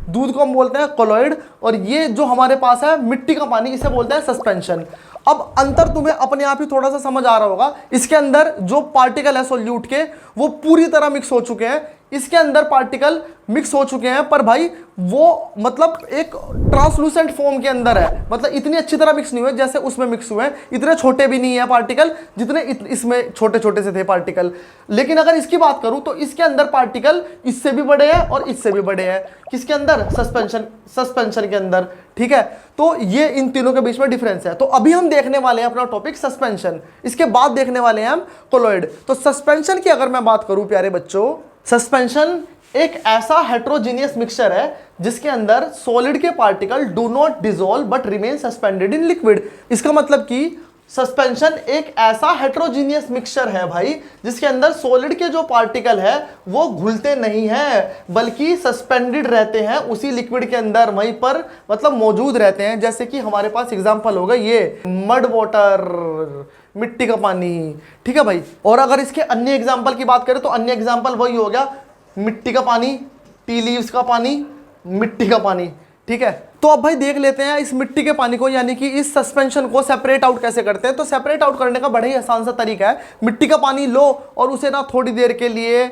Speaker 1: दूध को हम बोलते हैं कोलोइड। और ये जो हमारे पास है मिट्टी का पानी, इसे बोलते हैं सस्पेंशन। अब अंतर तुम्हें अपने आप ही थोड़ा सा समझ आ रहा होगा। इसके अंदर जो पार्टिकल है सॉल्यूट के, वो पूरी तरह मिक्स हो चुके हैं, इसके अंदर पार्टिकल मिक्स हो चुके हैं, पर भाई वो मतलब एक ट्रांसलूसेंट फॉर्म के अंदर है, मतलब इतनी अच्छी तरह मिक्स नहीं हुए जैसे उसमें मिक्स हुए हैं। इतने छोटे भी नहीं है पार्टिकल जितने इसमें छोटे छोटे से थे पार्टिकल। लेकिन अगर इसकी बात करूं तो इसके अंदर पार्टिकल इससे भी बड़े हैं और इससे भी बड़े हैं। किसके अंदर? सस्पेंशन के अंदर, ठीक है? तो ये इन तीनों के बीच में डिफरेंस है। तो अभी हम देखने वाले हैं अपना टॉपिक सस्पेंशन, इसके बाद देखने वाले हैं हम कोलोइड। तो सस्पेंशन की अगर मैं बात करूं प्यारे बच्चों, सस्पेंशन एक ऐसा हेट्रोजीनियस मिक्सचर है जिसके अंदर सॉलिड के particle do not dissolve but remain suspended in liquid. इसका मतलब कि सस्पेंशन एक ऐसा हेट्रोजीनियस मिक्सचर है भाई जिसके अंदर सॉलिड के जो पार्टिकल है वो घुलते नहीं हैं बल्कि सस्पेंडेड रहते हैं उसी लिक्विड के अंदर, वहीं पर मतलब मौजूद रहते हैं। जैसे कि हमारे पास एग्जांपल होगा ये मड वाटर, मिट्टी का पानी, ठीक है भाई। और अगर इसके अन्य एग्जांपल की बात करें तो अन्य एग्जांपल वही हो गया मिट्टी का पानी, टी लीव्स का पानी, मिट्टी का पानी, ठीक है। तो अब भाई देख लेते हैं इस मिट्टी के पानी को यानी कि इस सस्पेंशन को सेपरेट आउट कैसे करते हैं। तो सेपरेट आउट करने का बड़ा ही आसान सा तरीका है, मिट्टी का पानी लो और उसे ना थोड़ी देर के लिए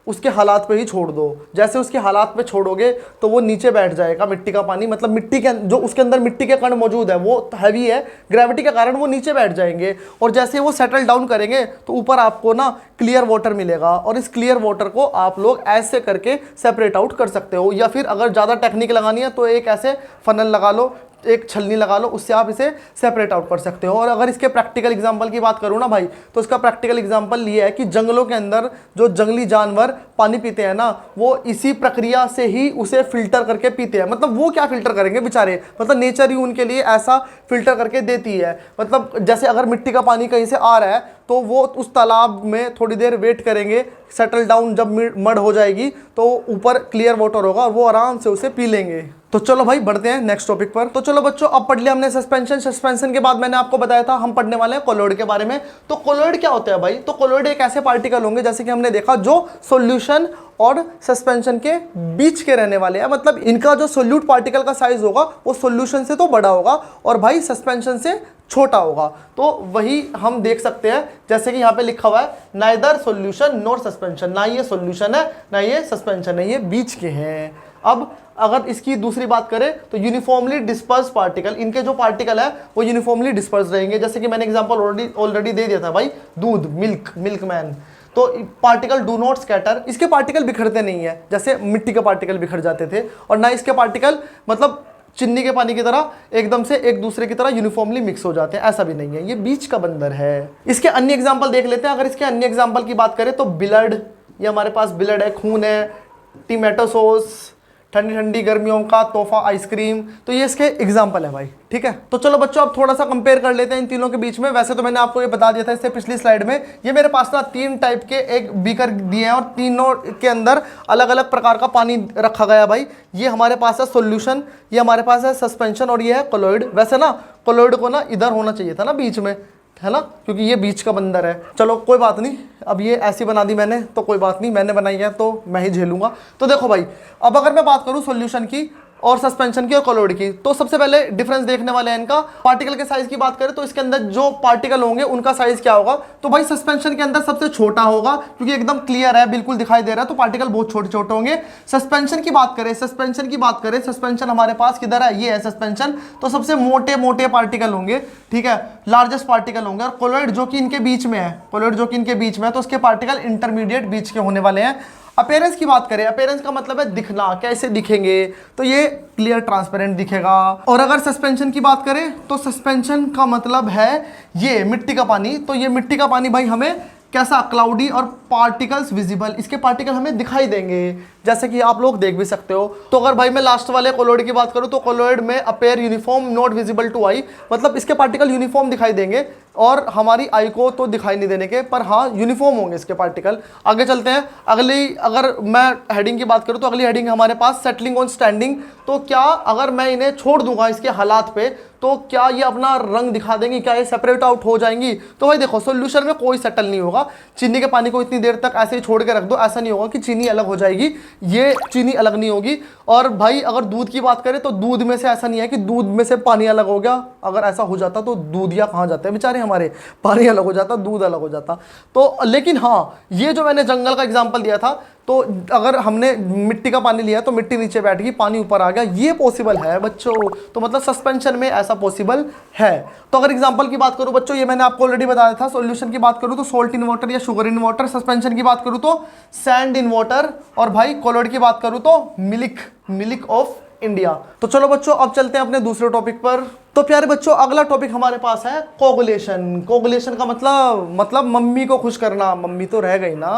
Speaker 1: उसके हालात पे ही छोड़ दो। जैसे उसके हालात पे छोड़ोगे तो वो नीचे बैठ जाएगा मिट्टी का पानी, मतलब मिट्टी के जो उसके अंदर मिट्टी के कण मौजूद है वो हैवी है, ग्रेविटी के कारण वो नीचे बैठ जाएंगे और जैसे वो सेटल डाउन करेंगे तो ऊपर आपको ना क्लियर वाटर मिलेगा और इस क्लियर वाटर को आप लोग ऐसे करके सेपरेट आउट कर सकते हो। या फिर अगर ज़्यादा टेक्निक लगानी है तो एक ऐसे फनल लगा लो, एक छलनी लगा लो, उससे आप इसे सेपरेट आउट कर सकते हो। और अगर इसके प्रैक्टिकल एग्जांपल की बात करूँ ना भाई तो इसका प्रैक्टिकल एग्जांपल ये है कि जंगलों के अंदर जो जंगली जानवर पानी पीते हैं ना वो इसी प्रक्रिया से ही उसे फिल्टर करके पीते हैं। मतलब वो क्या फिल्टर करेंगे बेचारे, मतलब नेचर ही उनके लिए ऐसा फिल्टर करके देती है। मतलब जैसे अगर मिट्टी का पानी कहीं से आ रहा है तो वो उस तालाब में थोड़ी देर वेट करेंगे, सेटल डाउन जब मड हो जाएगी तो ऊपर क्लियर वाटर होगा और वो आराम से उसे पी लेंगे। तो चलो भाई बढ़ते हैं नेक्स्ट टॉपिक पर। तो चलो बच्चों अब पढ़ लिया हमने सस्पेंशन। सस्पेंशन के बाद मैंने आपको बताया था हम पढ़ने वाले हैं कोलॉइड के बारे में। तो कोलॉइड क्या होता है भाई? तो कोलॉइड एक ऐसे पार्टिकल होंगे जैसे कि हमने देखा जो सॉल्यूशन और सस्पेंशन के बीच के रहने वाले हैं। मतलब इनका जो सोल्यूट पार्टिकल का साइज होगा वो सॉल्यूशन से तो बड़ा होगा और भाई सस्पेंशन से छोटा होगा। तो वही हम देख सकते हैं जैसे कि यहाँ पे लिखा हुआ है नाइदर सॉल्यूशन नॉर सस्पेंशन, ना ये सॉल्यूशन है ना ये सस्पेंशन है, ये बीच के हैं। अब अगर इसकी दूसरी बात करें तो यूनिफॉर्मली डिस्पर्स पार्टिकल, इनके जो पार्टिकल है वो यूनिफॉर्मली डिस्पर्स रहेंगे। जैसे कि मैंने एग्जांपल ऑलरेडी दे दिया था भाई, दूध, मिल्कमैन। तो पार्टिकल डू नॉट स्कैटर, इसके पार्टिकल बिखरते नहीं है जैसे मिट्टी के पार्टिकल बिखर जाते थे, और ना इसके पार्टिकल मतलब चिन्नी के पानी की तरह एकदम से एक दूसरे की तरह यूनिफॉर्मली मिक्स हो जाते हैं, ऐसा भी नहीं है, ये बीच का बंदर है। इसके अन्य एग्जांपल देख लेते हैं। अगर इसके अन्य एग्जांपल की बात करें तो ब्लड, ये हमारे पास ब्लड है, खून है, टोमेटो सॉस, ठंडी ठंडी गर्मियों का तोहफा आइसक्रीम, तो ये इसके एग्जाम्पल है भाई, ठीक है। तो चलो बच्चों अब थोड़ा सा कंपेयर कर लेते हैं इन तीनों के बीच में। वैसे तो मैंने आपको ये बता दिया था इससे पिछली स्लाइड में। ये मेरे पास ना 3 टाइप के एक बीकर दिए हैं और तीनों के अंदर अलग अलग प्रकार का पानी रखा गया भाई। ये हमारे पास है सॉल्यूशन, ये हमारे पास है सस्पेंशन और ये है कोलॉइड। वैसे ना कोलॉइड को ना इधर होना चाहिए था ना बीच में, है ना, क्योंकि ये बीच का बंदर है। चलो कोई बात नहीं, अब ये ऐसी बना दी मैंने तो कोई बात नहीं, मैंने बनाई है तो मैं ही झेलूंगा। तो देखो भाई अब अगर मैं बात करूं सॉल्यूशन की और सस्पेंशन की और कोलॉइड की, तो सबसे पहले डिफरेंस देखने वाले हैं इनका। पार्टिकल के साइज की बात करें तो इसके अंदर जो पार्टिकल होंगे उनका साइज क्या होगा? तो भाई सस्पेंशन के अंदर सबसे छोटा होगा क्योंकि एकदम क्लियर है, बिल्कुल दिखाई दे रहा है, तो पार्टिकल बहुत छोटे छोटे होंगे। सस्पेंशन की बात करें, सस्पेंशन हमारे पास किधर है? ये है सस्पेंशन, तो सबसे मोटे मोटे पार्टिकल होंगे, ठीक है, लार्जेस्ट पार्टिकल होंगे। और कोलॉइड जो कि इनके बीच में है, तो उसके पार्टिकल इंटरमीडिएट बीच के होने वाले हैं। अपीयरेंस की बात करें, अपीयरेंस का मतलब है दिखना, कैसे दिखेंगे, तो ये क्लियर ट्रांसपेरेंट दिखेगा। और अगर सस्पेंशन की बात करें तो सस्पेंशन का मतलब है ये मिट्टी का पानी, तो ये मिट्टी का पानी भाई हमें कैसा? क्लाउडी और पार्टिकल्स विजिबल, इसके पार्टिकल हमें दिखाई देंगे जैसे कि आप लोग देख भी सकते हो। तो अगर भाई मैं लास्ट वाले कोलॉइड की बात करूं तो कोलॉइड में appear uniform not visible to eye, मतलब इसके पार्टिकल यूनिफॉर्म दिखाई देंगे और हमारी आई को तो दिखाई नहीं देने के, पर हाँ यूनिफॉर्म होंगे इसके पार्टिकल। आगे चलते हैं, अगली अगर मैं हेडिंग की बात करूं तो अगली हेडिंग हमारे पास सेटलिंग ऑन स्टैंडिंग। तो क्या अगर मैं इन्हें छोड़ दूंगा इसके हालात पे तो क्या ये अपना रंग दिखा देंगी, क्या ये सेपरेट आउट हो जाएंगी? तो भाई देखो सॉल्यूशन में कोई सेटल नहीं होगा। चीनी के पानी को इतनी देर तक ऐसे ही छोड़ के रख दो, ऐसा नहीं होगा कि चीनी अलग हो जाएगी, ये चीनी अलग नहीं होगी। और भाई अगर दूध की बात करें तो दूध में से ऐसा नहीं है कि दूध में से पानी अलग हो गया, अगर ऐसा हो जाता तो दूधिया कहाँ जाते हैं बेचारे हमारे, पानी अलग हो जाता, दूध अलग हो जाता। तो लेकिन हाँ, ये जो मैंने जंगल का एग्जाम्पल दिया था, तो अगर हमने मिट्टी का पानी लिया तो मिट्टी नीचे बैठ गई, पानी ऊपर आ गया, ये पॉसिबल है बच्चों। तो मतलब सस्पेंशन में ऐसा पॉसिबल है। तो अगर एग्जांपल की बात करूं बच्चों, ये मैंने आपको ऑलरेडी बताया था। सॉल्यूशन की बात करूं तो सॉल्ट इन वाटर या शुगर इन वाटर, सस्पेंशन की बात करूं तो सैंड इन वाटर, और भाई कोलॉइड की बात करूं तो मिल्क ऑफ इंडिया। तो चलो बच्चों अब चलते हैं अपने दूसरे टॉपिक पर। तो प्यारे बच्चों अगला टॉपिक हमारे पास है कोगुलेशन। कोगुलेशन का मतलब मम्मी को खुश करना। मम्मी तो रह गई ना,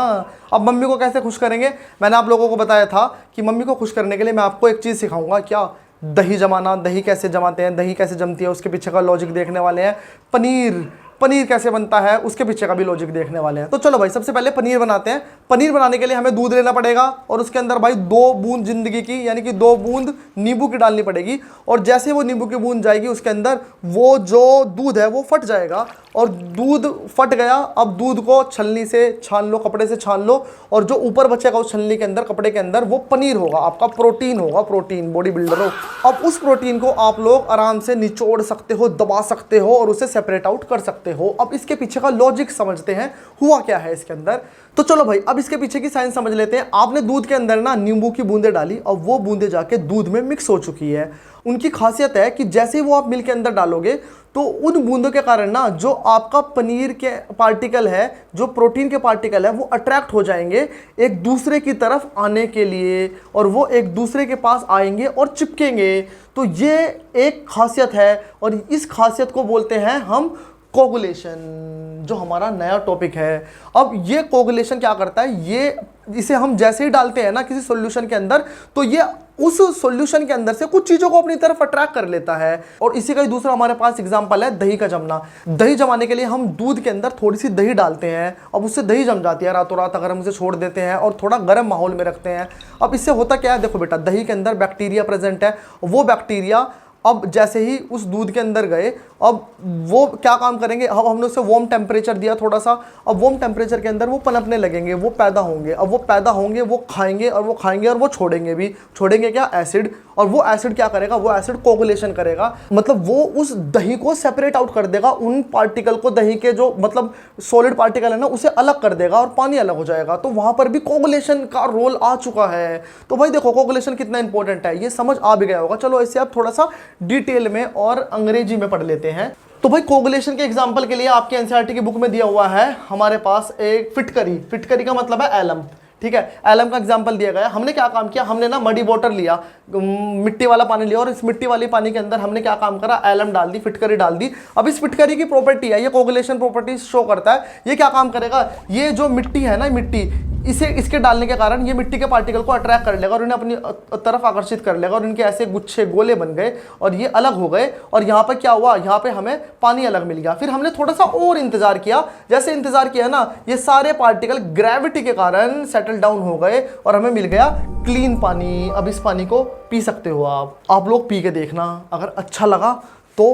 Speaker 1: अब मम्मी को कैसे खुश करेंगे? मैंने आप लोगों को बताया था कि मम्मी को खुश करने के लिए मैं आपको एक चीज़ सिखाऊंगा। क्या? दही जमाना, दही कैसे जमाते हैं, दही कैसे जमती है, उसके पीछे का लॉजिक देखने वाले हैं। पनीर, पनीर कैसे बनता है, उसके पीछे का भी लॉजिक देखने वाले हैं। तो चलो भाई सबसे पहले पनीर बनाते हैं। पनीर बनाने के लिए हमें दूध लेना पड़ेगा और उसके अंदर भाई 2 बूंद जिंदगी की, यानी कि 2 बूंद नींबू की डालनी पड़ेगी। और जैसे वो नींबू की बूंद जाएगी उसके अंदर, वो जो दूध है वो फट जाएगा। और दूध फट गया, अब दूध को छलनी से छान लो, कपड़े से छान लो, और जो ऊपर बचेगा उस छलनी के अंदर, कपड़े के अंदर, वो पनीर होगा, आपका प्रोटीन होगा, प्रोटीन, बॉडी बिल्डर हो। अब उस प्रोटीन को आप लोग आराम से निचोड़ सकते हो, दबा सकते हो और उसे सेपरेट आउट कर सकते हो। अब इसके पीछे का लॉजिक समझते हैं, हुआ क्या है इसके अंदर। तो चलो भाई अब इसके पीछे की साइंस समझ लेते हैं। आपने दूध के अंदर ना नींबू की बूंदें डाली और वो बूंदें जाके दूध में मिक्स हो चुकी है। उनकी खासियत है कि जैसे ही वो आप मिल्क के अंदर डालोगे तो उन बूंदों के कारण ना जो आपका पनीर के पार्टिकल है, जो प्रोटीन के पार्टिकल है, वो अट्रैक्ट हो जाएंगे एक दूसरे की तरफ आने के लिए, और वो एक दूसरे के पास आएंगे और चिपकेंगे। तो ये एक खासियत है और इस खासियत को बोलते हैं हम कोगुलेशन, जो हमारा नया टॉपिक है। अब ये कोगुलेशन क्या करता है, ये इसे हम जैसे ही डालते हैं ना किसी सॉल्यूशन के अंदर, तो ये उस सॉल्यूशन के अंदर से कुछ चीजों को अपनी तरफ अट्रैक्ट कर लेता है। और इसी का ही दूसरा हमारे पास एग्जांपल है दही का जमना। दही जमाने के लिए हम दूध के अंदर थोड़ी सी दही डालते हैं, अब उससे दही जम जाती है रातों रात अगर हम उसे छोड़ देते हैं और थोड़ा गर्म माहौल में रखते हैं। अब इससे होता क्या है, देखो बेटा, दही के अंदर बैक्टीरिया प्रेजेंट है, वो बैक्टीरिया अब जैसे ही उस दूध के अंदर गए, अब वो क्या काम करेंगे, अब हमने उसे वार्म टेम्परेचर दिया थोड़ा सा, अब वार्म टेम्परेचर के अंदर वो पनपने लगेंगे, वो पैदा होंगे। अब वो पैदा होंगे, वो खाएंगे और वो खाएंगे और वो छोड़ेंगे भी। छोड़ेंगे क्या, एसिड। और वो एसिड क्या करेगा, वो एसिड कोगुलेशन करेगा, मतलब वो उस दही को सेपरेट आउट कर देगा, उन पार्टिकल को, दही के जो मतलब सॉलिड पार्टिकल है ना, उसे अलग कर देगा और पानी अलग हो जाएगा। तो वहां पर भी कोगुलेशन का रोल आ चुका है। तो भाई देखो कोगुलेशन कितना इंपॉर्टेंट है, ये समझ आ भी गया होगा। चलो इससे आप थोड़ा सा डिटेल में और अंग्रेजी में पढ़ लेते हैं। तो भाई कोगुलेशन के एग्जांपल के लिए आपके एनसीईआरटी की बुक में दिया हुआ है हमारे पास एक फिटकरी। फिटकरी का मतलब है एलम, ठीक है। एलम का एग्जांपल दिया गया है। हमने क्या काम किया, हमने ना मडी वाटर लिया, मिट्टी वाला पानी लिया, और इस मिट्टी वाले पानी के अंदर हमने क्या काम करा, एलम डाल दी, फिटकरी डाल दी। अब इस फिटकरी की प्रॉपर्टी है, ये कोगुलेशन प्रॉपर्टी शो करता है। ये क्या काम करेगा, ये जो मिट्टी है ना, मिट्टी, इसे इसके डालने के कारण ये मिट्टी के पार्टिकल को अट्रैक्ट कर लेगा और इन्हें अपनी तरफ आकर्षित कर लेगा, और इनके ऐसे गुच्छे गोले बन गए और ये अलग हो गए। और यहाँ पर क्या हुआ, यहाँ पे हमें पानी अलग मिल गया। फिर हमने थोड़ा सा और इंतजार किया, जैसे इंतजार किया ना, ये सारे पार्टिकल ग्रेविटी के कारण सेटल डाउन हो गए और हमें मिल गया क्लीन पानी। अब इस पानी को पी सकते हो आप लोग पी के देखना, अगर अच्छा लगा तो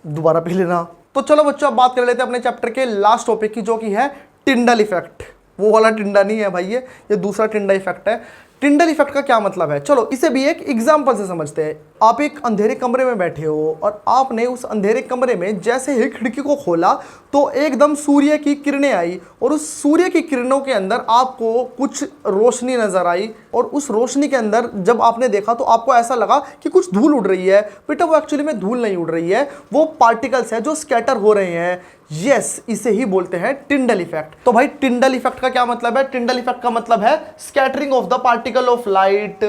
Speaker 1: दोबारा पी लेना। तो चलो बच्चों अब बात कर लेते हैं अपने चैप्टर के लास्ट टॉपिक की, जो कि है टिंडल इफेक्ट। वो वाला टिंडा नहीं है भाई, ये दूसरा टिंडा इफेक्ट है। टिंडल इफेक्ट का क्या मतलब है, चलो इसे भी एक एग्जांपल से समझते हैं। आप एक अंधेरे कमरे में बैठे हो और आपने उस अंधेरे कमरे में जैसे ही खिड़की को खोला तो एकदम सूर्य की किरणें आई, और उस सूर्य की किरणों के अंदर आपको कुछ रोशनी नजर आई, और उस रोशनी के अंदर जब आपने देखा तो आपको ऐसा लगा कि कुछ धूल उड़ रही है। बेटा वो एक्चुअली में धूल नहीं उड़ रही है, वो पार्टिकल्स है जो स्कैटर हो रहे हैं। यस, इसे ही बोलते हैं टिंडल इफेक्ट। तो भाई टिंडल इफेक्ट का क्या मतलब है, टिंडल इफेक्ट का मतलब है scattering of the particle of light,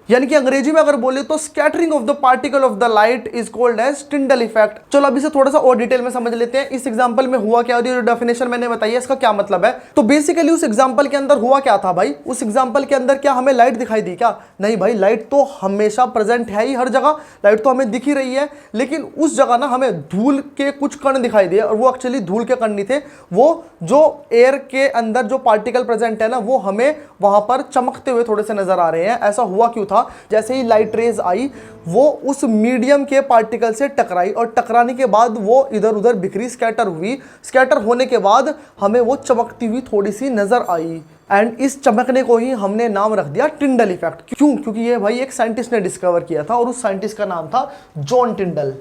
Speaker 1: यानी कि अंग्रेजी में अगर बोले तो scattering of the particle of the light is called as Tyndall effect. चलो अब इसे थोड़ा सा और डिटेल में समझ लेते हैं। इस एग्जांपल में हुआ क्या, जो डेफिनेशन मैंने बताई है इसका क्या मतलब है। तो बेसिकली उस एग्जांपल के अंदर हुआ क्या था भाई, उस एग्जांपल के अंदर क्या हमें लाइट दिखाई दी क्या, नहीं भाई, लाइट तो हमेशा प्रेजेंट है ही, हर जगह लाइट तो हमें दिख ही रही है। लेकिन उस जगह ना हमें धूल के कुछ कण दिखाई दिए, और वो एक्चुअली धूल के कण नहीं थे, वो जो एयर के अंदर जो पार्टिकल प्रेजेंट है ना, वो हमें वहां पर चमकते हुए थोड़े से नजर आ रहे हैं। ऐसा हुआ क्यों था, जैसे ही लाइट रेज आई वो उस मीडियम के पार्टिकल से टकराई, और टकराने के बाद वो इधर उधर बिखरी, स्कैटर हुई। स्कैटर होने के बाद हमें वो चमकती हुई थोड़ी सी नजर आई, एंड इस चमकने को ही हमने नाम रख दिया टिंडल इफेक्ट। क्यों, क्योंकि ये भाई एक साइंटिस्ट ने डिस्कवर किया था, और उस साइंटिस्ट का नाम था जॉन टिंडल।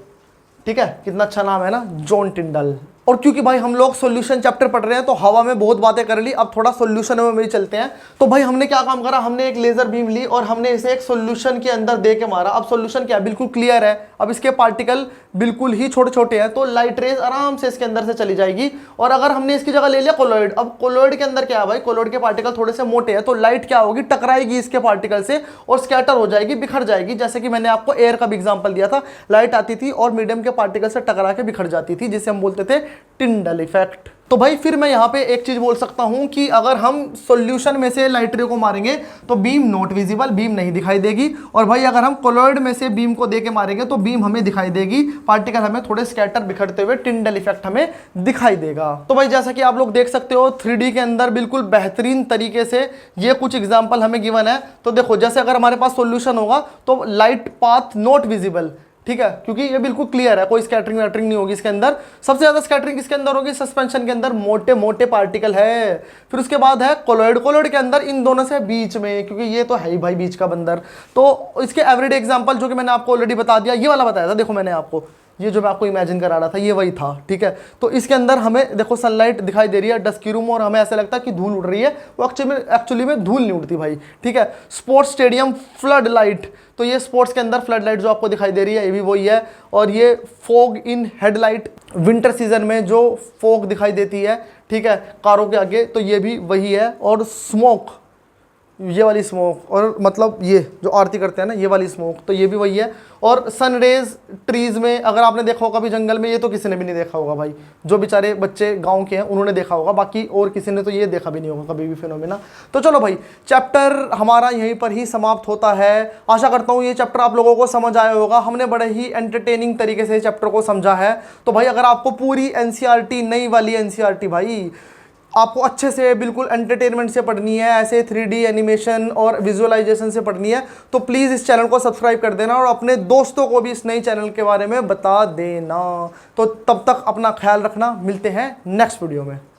Speaker 1: ठीक है, कितना अच्छा नाम है ना, जॉन टिंडल। और क्योंकि भाई हम लोग सॉल्यूशन चैप्टर पढ़ रहे हैं तो हवा में बहुत बातें कर ली, अब थोड़ा सॉल्यूशन में भी चलते हैं। तो भाई हमने क्या काम करा, हमने एक लेजर बीम ली और हमने इसे एक सॉल्यूशन के अंदर दे के मारा। अब सॉल्यूशन क्या, बिल्कुल क्लियर है, अब इसके पार्टिकल बिल्कुल ही छोटे छोटे हैं, तो लाइट रेज आराम से इसके अंदर से चली जाएगी। और अगर हमने इसकी जगह ले लिया कोलॉइड, अब कोलॉइड के अंदर क्या है भाई, कोलॉइड के पार्टिकल थोड़े से मोटे हैं, तो लाइट क्या होगी, टकराएगी इसके पार्टिकल से और स्कैटर हो जाएगी, बिखर जाएगी। जैसे कि मैंने आपको एयर का भी एग्जांपल दिया था, लाइट आती थी और मीडियम के पार्टिकल से टकरा के बिखर जाती थी, जिसे हम बोलते थे टिंडल इफेक्ट। तो भाई फिर मैं यहाँ पे एक चीज बोल सकता हूँ कि अगर हम सॉल्यूशन में से लाइट रे को मारेंगे तो बीम नॉट विजिबल, बीम नहीं दिखाई देगी। और भाई अगर हम कोलॉइड में से बीम को दे के मारेंगे तो बीम हमें दिखाई देगी, पार्टिकल हमें थोड़े स्कैटर बिखरते हुए टिंडल इफेक्ट हमें दिखाई देगा। तो भाई जैसा कि आप लोग देख सकते हो 3D के अंदर बिल्कुल बेहतरीन तरीके से ये कुछ एग्जाम्पल हमें गिवन है। तो देखो जैसे अगर हमारे पास सॉल्यूशन होगा तो लाइट पाथ नॉट विजिबल, ठीक है, क्योंकि ये बिल्कुल क्लियर है, कोई स्कैटरिंग वैटरिंग नहीं होगी इसके अंदर। सबसे ज्यादा स्कैटरिंग किसके अंदर होगी? सस्पेंशन के अंदर, मोटे मोटे पार्टिकल है। फिर उसके बाद है कोलॉइड, कोलॉइड के अंदर इन दोनों से बीच में, क्योंकि ये तो है ही भाई बीच का बंदर। तो इसके एवरीडे एग्जांपल जो कि मैंने आपको ऑलरेडी बता दिया, ये वाला बताया था, देखो मैंने आपको ये जो मैं आपको इमेजिन करा रहा था ये वही था, ठीक है। तो इसके अंदर हमें देखो सनलाइट दिखाई दे रही है डस्की रूम, और हमें ऐसा लगता है कि धूल उड़ रही है, वो एक्चुअली में धूल नहीं उड़ती भाई, ठीक है। स्पोर्ट्स स्टेडियम फ्लड लाइट, तो ये स्पोर्ट्स के अंदर फ्लड लाइट जो आपको दिखाई दे रही है ये भी वही है। और ये फॉग इन हेडलाइट, विंटर सीजन में जो फॉग दिखाई देती है, ठीक है, कारों के आगे, तो ये भी वही है। और स्मोक, ये वाली स्मोक, और मतलब ये जो आरती करते हैं ना ये वाली स्मोक, तो ये भी वही है। और सनरेज ट्रीज में अगर आपने देखा होगा कभी जंगल में, ये तो किसी ने भी नहीं देखा होगा भाई, जो बेचारे बच्चे गांव के हैं उन्होंने देखा होगा, बाकी और किसी ने तो ये देखा भी नहीं होगा कभी भी फिनोमेना। तो चलो भाई चैप्टर हमारा यहीं पर ही समाप्त होता है। आशा करता हूँ ये चैप्टर आप लोगों को समझ आया होगा, हमने बड़े ही एंटरटेनिंग तरीके से चैप्टर को समझा है। तो भाई अगर आपको पूरी एनसीईआरटी, नई वाली एनसीईआरटी भाई आपको अच्छे से बिल्कुल एंटरटेनमेंट से पढ़नी है, ऐसे 3D एनिमेशन और विजुअलाइजेशन से पढ़नी है, तो प्लीज़ इस चैनल को सब्सक्राइब कर देना और अपने दोस्तों को भी इस नई चैनल के बारे में बता देना। तो तब तक अपना ख्याल रखना, मिलते हैं नेक्स्ट वीडियो में।